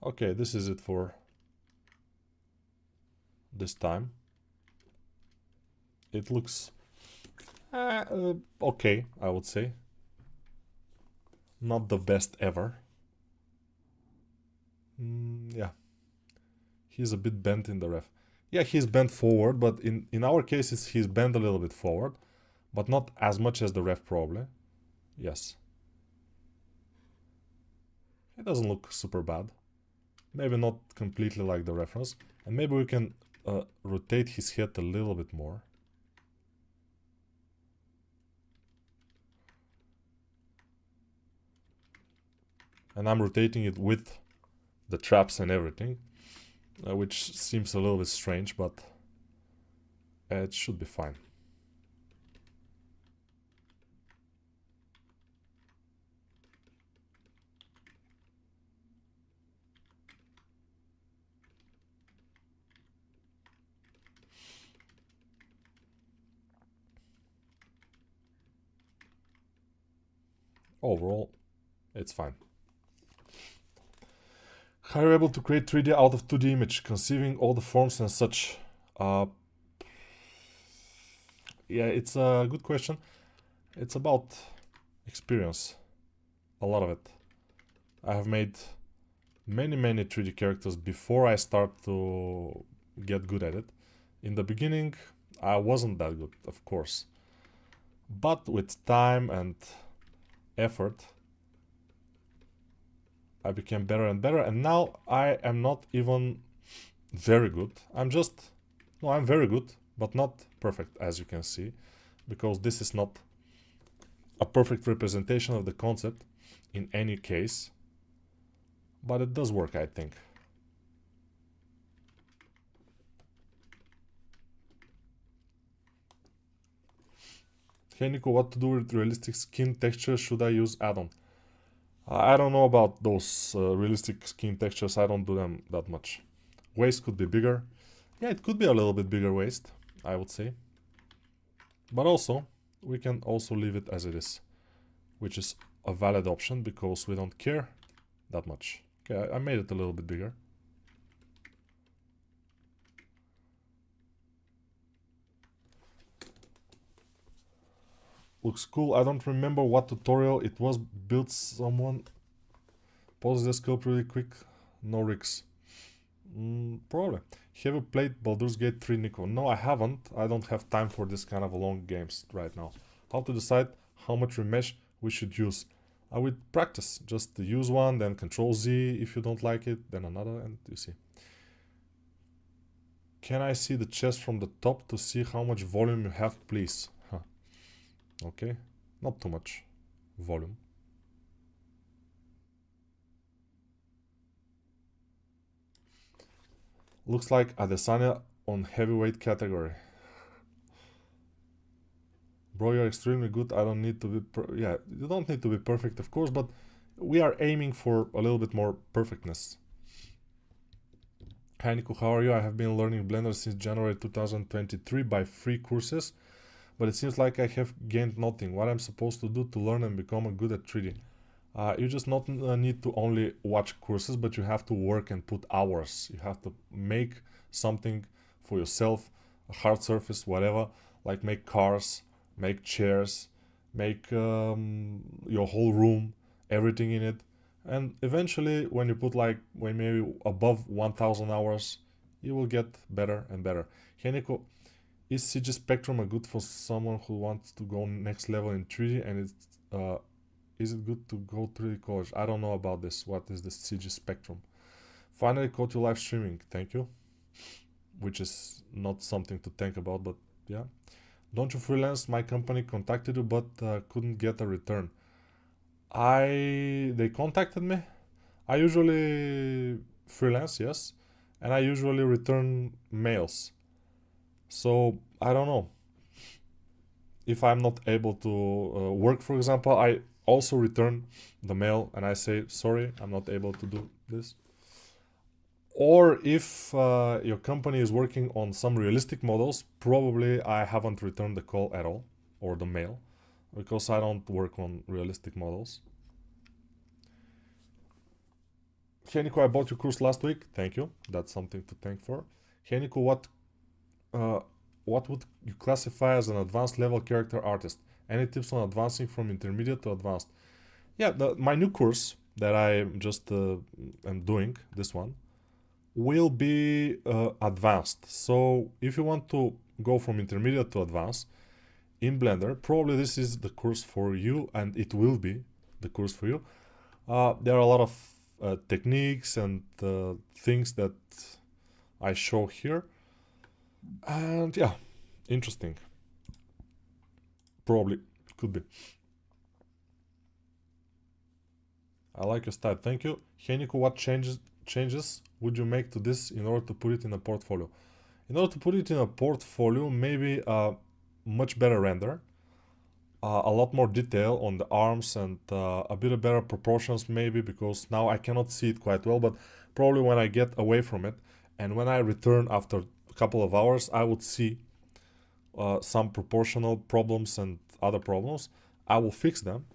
Okay, this is it for this time. It looks okay, I would say. Not the best ever. Yeah. He's a bit bent in the ref. Yeah, he's bent forward, but in our case, he's bent a little bit forward, but not as much as the ref probably. Yes. It doesn't look super bad. Maybe not completely like the reference. And maybe we can rotate his head a little bit more. And I'm rotating it with the traps and everything, which seems a little bit strange, but it should be fine. Overall, it's fine. How are you able to create 3D out of 2D image, conceiving all the forms and such? Yeah, it's a good question. It's about experience. A lot of it. I have made many 3D characters before I start to get good at it. In the beginning, I wasn't that good, of course. But with time and effort, I became better and better, and now I am not even very good. I'm very good, but not perfect, as you can see, because this is not a perfect representation of the concept in any case, but it does work, I think. Hey Nico, what to do with realistic skin texture? Should I use add-on? I don't know about those realistic skin textures. I don't do them that much. Waist could be bigger. Yeah, it could be a little bit bigger waist, I would say. But also, we can also leave it as it is, which is a valid option because we don't care that much. Okay, I made it a little bit bigger. Looks cool. I don't remember what tutorial it was. Built someone. Pause the sculpt really quick. No rigs. Probably. Have you played Baldur's Gate 3, Nico? No, I haven't. I don't have time for this kind of long games right now. How to decide how much remesh we should use? I would practice. Just use one, then Control Z if you don't like it, then another, and you see. Can I see the chest from the top to see how much volume you have, please? Huh. Okay, not too much volume. Looks like Adesanya on heavyweight category. Bro, you're extremely good. I don't need to be... yeah, you don't need to be perfect, of course, but we are aiming for a little bit more perfectness. Hi Nico, how are you? I have been learning Blender since January 2023 by free courses, but it seems like I have gained nothing. What I'm supposed to do to learn and become good at 3D? You just not need to only watch courses, but you have to work and put hours. You have to make something for yourself, a hard surface, whatever, like make cars, make chairs, make your whole room, everything in it. And eventually, when you put like maybe above 1000 hours, you will get better and better. Hey Nico, is CG Spectrum a good for someone who wants to go next level in 3D, and is it good to go 3D college? I don't know about this. What is the CG Spectrum? Finally caught you live streaming, thank you. Which is not something to think about, but yeah. Don't you freelance? My company contacted you, but couldn't get a return. They contacted me. I usually freelance, yes, and I usually return mails. So I don't know. If I'm not able to work, for example, I also return the mail and I say, sorry, I'm not able to do this. Or if your company is working on some realistic models, probably I haven't returned the call at all, or the mail, because I don't work on realistic models. Heniko, I bought your course last week. Thank you. That's something to thank for. Heniko, what would you classify as an advanced level character artist? Any tips on advancing from intermediate to advanced? Yeah, my new course that I just am doing, this one, will be advanced. So if you want to go from intermediate to advanced in Blender, probably this is the course for you, and it will be the course for you. There are a lot of techniques and things that I show here, and yeah, interesting. Probably could be. I like your style, thank you. Heniko, what changes would you make to this in order to put it in a portfolio? In order to put it in a portfolio, maybe a much better render, a lot more detail on the arms, and a bit of better proportions maybe, because now I cannot see it quite well, but probably when I get away from it and when I return after a couple of hours, I would see some proportional problems and other problems. I will fix them,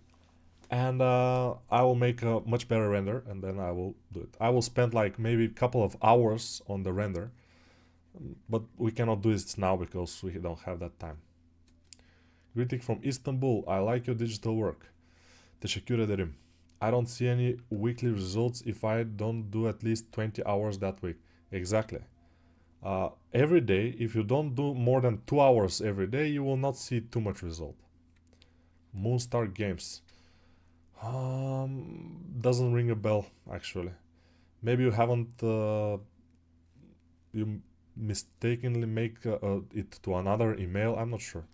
and I will make a much better render, and then I will do it. I will spend like maybe a couple of hours on the render, but we cannot do this now because we don't have that time. Greeting from Istanbul, I like your digital work. Teşekkür ederim. I don't see any weekly results if I don't do at least 20 hours that week. Exactly. Every day, if you don't do more than 2 hours every day, you will not see too much result. Moonstar Games. Doesn't ring a bell, actually. Maybe you haven't... you mistakenly make it to another email, I'm not sure.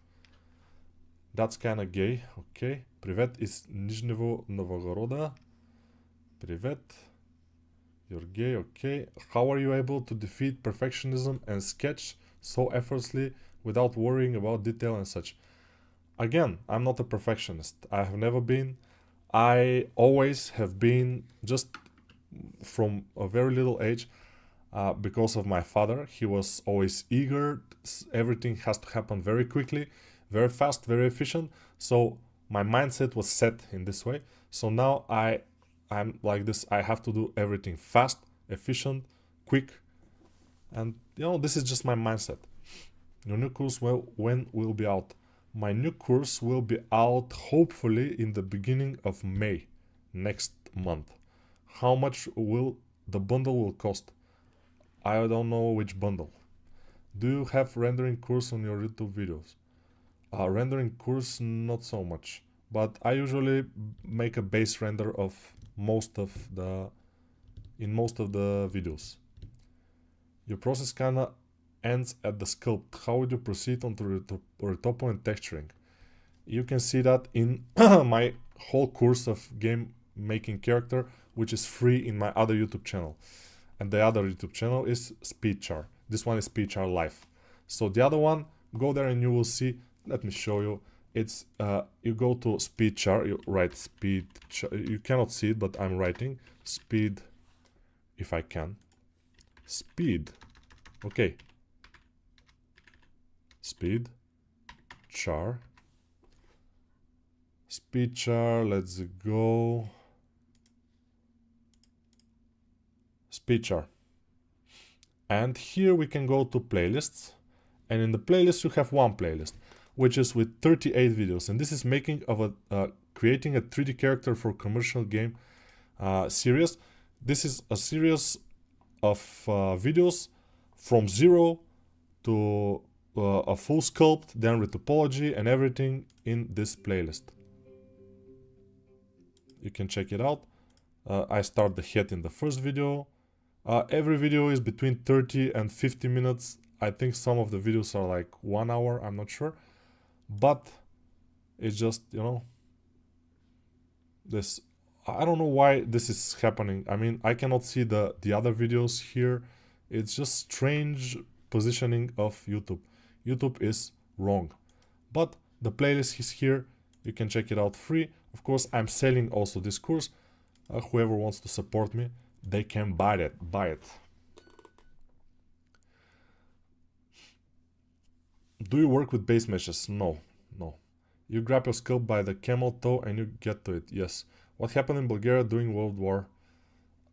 That's kinda gay, okay. Привет из Нижнего Новгорода. Привет. You're gay, okay. How are you able to defeat perfectionism and sketch so effortlessly without worrying about detail and such? Again, I'm not a perfectionist. I have never been. I always have been, just from a very little age, because of my father. He was always eager. Everything has to happen very quickly, very fast, very efficient. So my mindset was set in this way. So now I'm like this. I have to do everything fast, efficient, quick, and this is just my mindset. Your new course, well, when will be out? My new course will be out hopefully in the beginning of May next month. How much will the bundle will cost? I don't know which bundle. Do you have rendering course on your YouTube videos? Rendering course, not so much, but I usually make a base render of most of the videos. Your process kinda ends at the sculpt. How would you proceed on the retopo and texturing? You can see that in my whole course of game making character, which is free in my other YouTube channel. And the other YouTube channel is Speedchar. This one is Speedchar Live. So the other one, go there and you will see. Let me show you. It's you go to Speedchar, you write Speedchar. You cannot see it, but I'm writing speed, if I can. Speed. Okay. Speed. Char. Speedchar. Let's go. Speedchar. And here we can go to playlists. And in the playlist you have one playlist, which is with 38 videos, and this is making of creating a 3D character for commercial game series. This is a series of videos from zero to a full sculpt, then with topology and everything in this playlist. You can check it out. I start the head in the first video. Every video is between 30 and 50 minutes. I think some of the videos are like 1 hour, I'm not sure. But it's just, you know, this, I don't know why this is happening. I mean, I cannot see the other videos here. It's just strange positioning of YouTube. YouTube is wrong. But the playlist is here. You can check it out free. Of course, I'm selling also this course. Whoever wants to support me, they can buy it. Do you work with base meshes? No. You grab your sculpt by the camel toe and you get to it. Yes. What happened in Bulgaria during World War?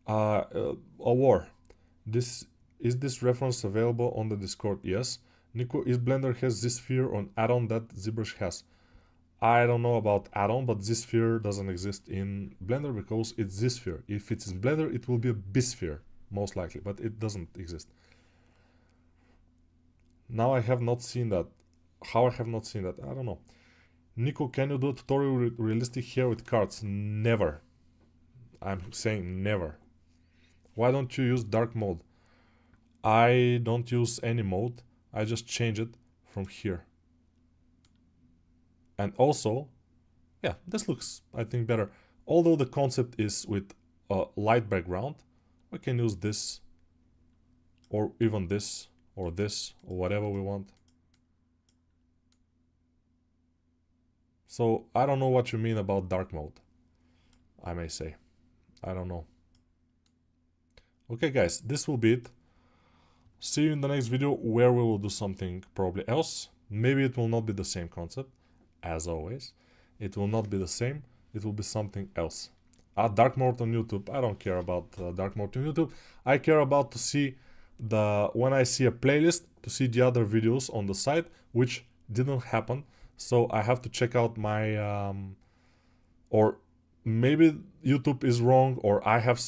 A war. Is this reference available on the Discord? Yes. Nico, is Blender has this sphere on add-on that ZBrush has? I don't know about add-on, but this sphere doesn't exist in Blender because it's this sphere. If it's in Blender, it will be a Bisphere, most likely, but it doesn't exist. Now I have not seen that. How I have not seen that? I don't know. Nico, can you do a tutorial realistic hair with cards? Never. I'm saying never. Why don't you use dark mode? I don't use any mode. I just change it from here. And also, yeah, this looks, I think, better. Although the concept is with a light background, we can use this, or even this, or whatever we want. So, I don't know what you mean about dark mode, I may say. I don't know. Okay, guys, this will be it. See you in the next video where we will do something probably else. Maybe it will not be the same concept, as always. It will not be the same. It will be something else. Dark mode on YouTube. I don't care about dark mode on YouTube. I care about to see when I see a playlist, to see the other videos on the site, which didn't happen. So I have to check out my, or maybe YouTube is wrong, or I have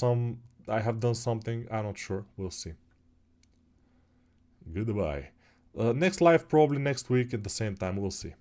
done something. I'm not sure. We'll see. Goodbye. Next live probably next week at the same time. We'll see.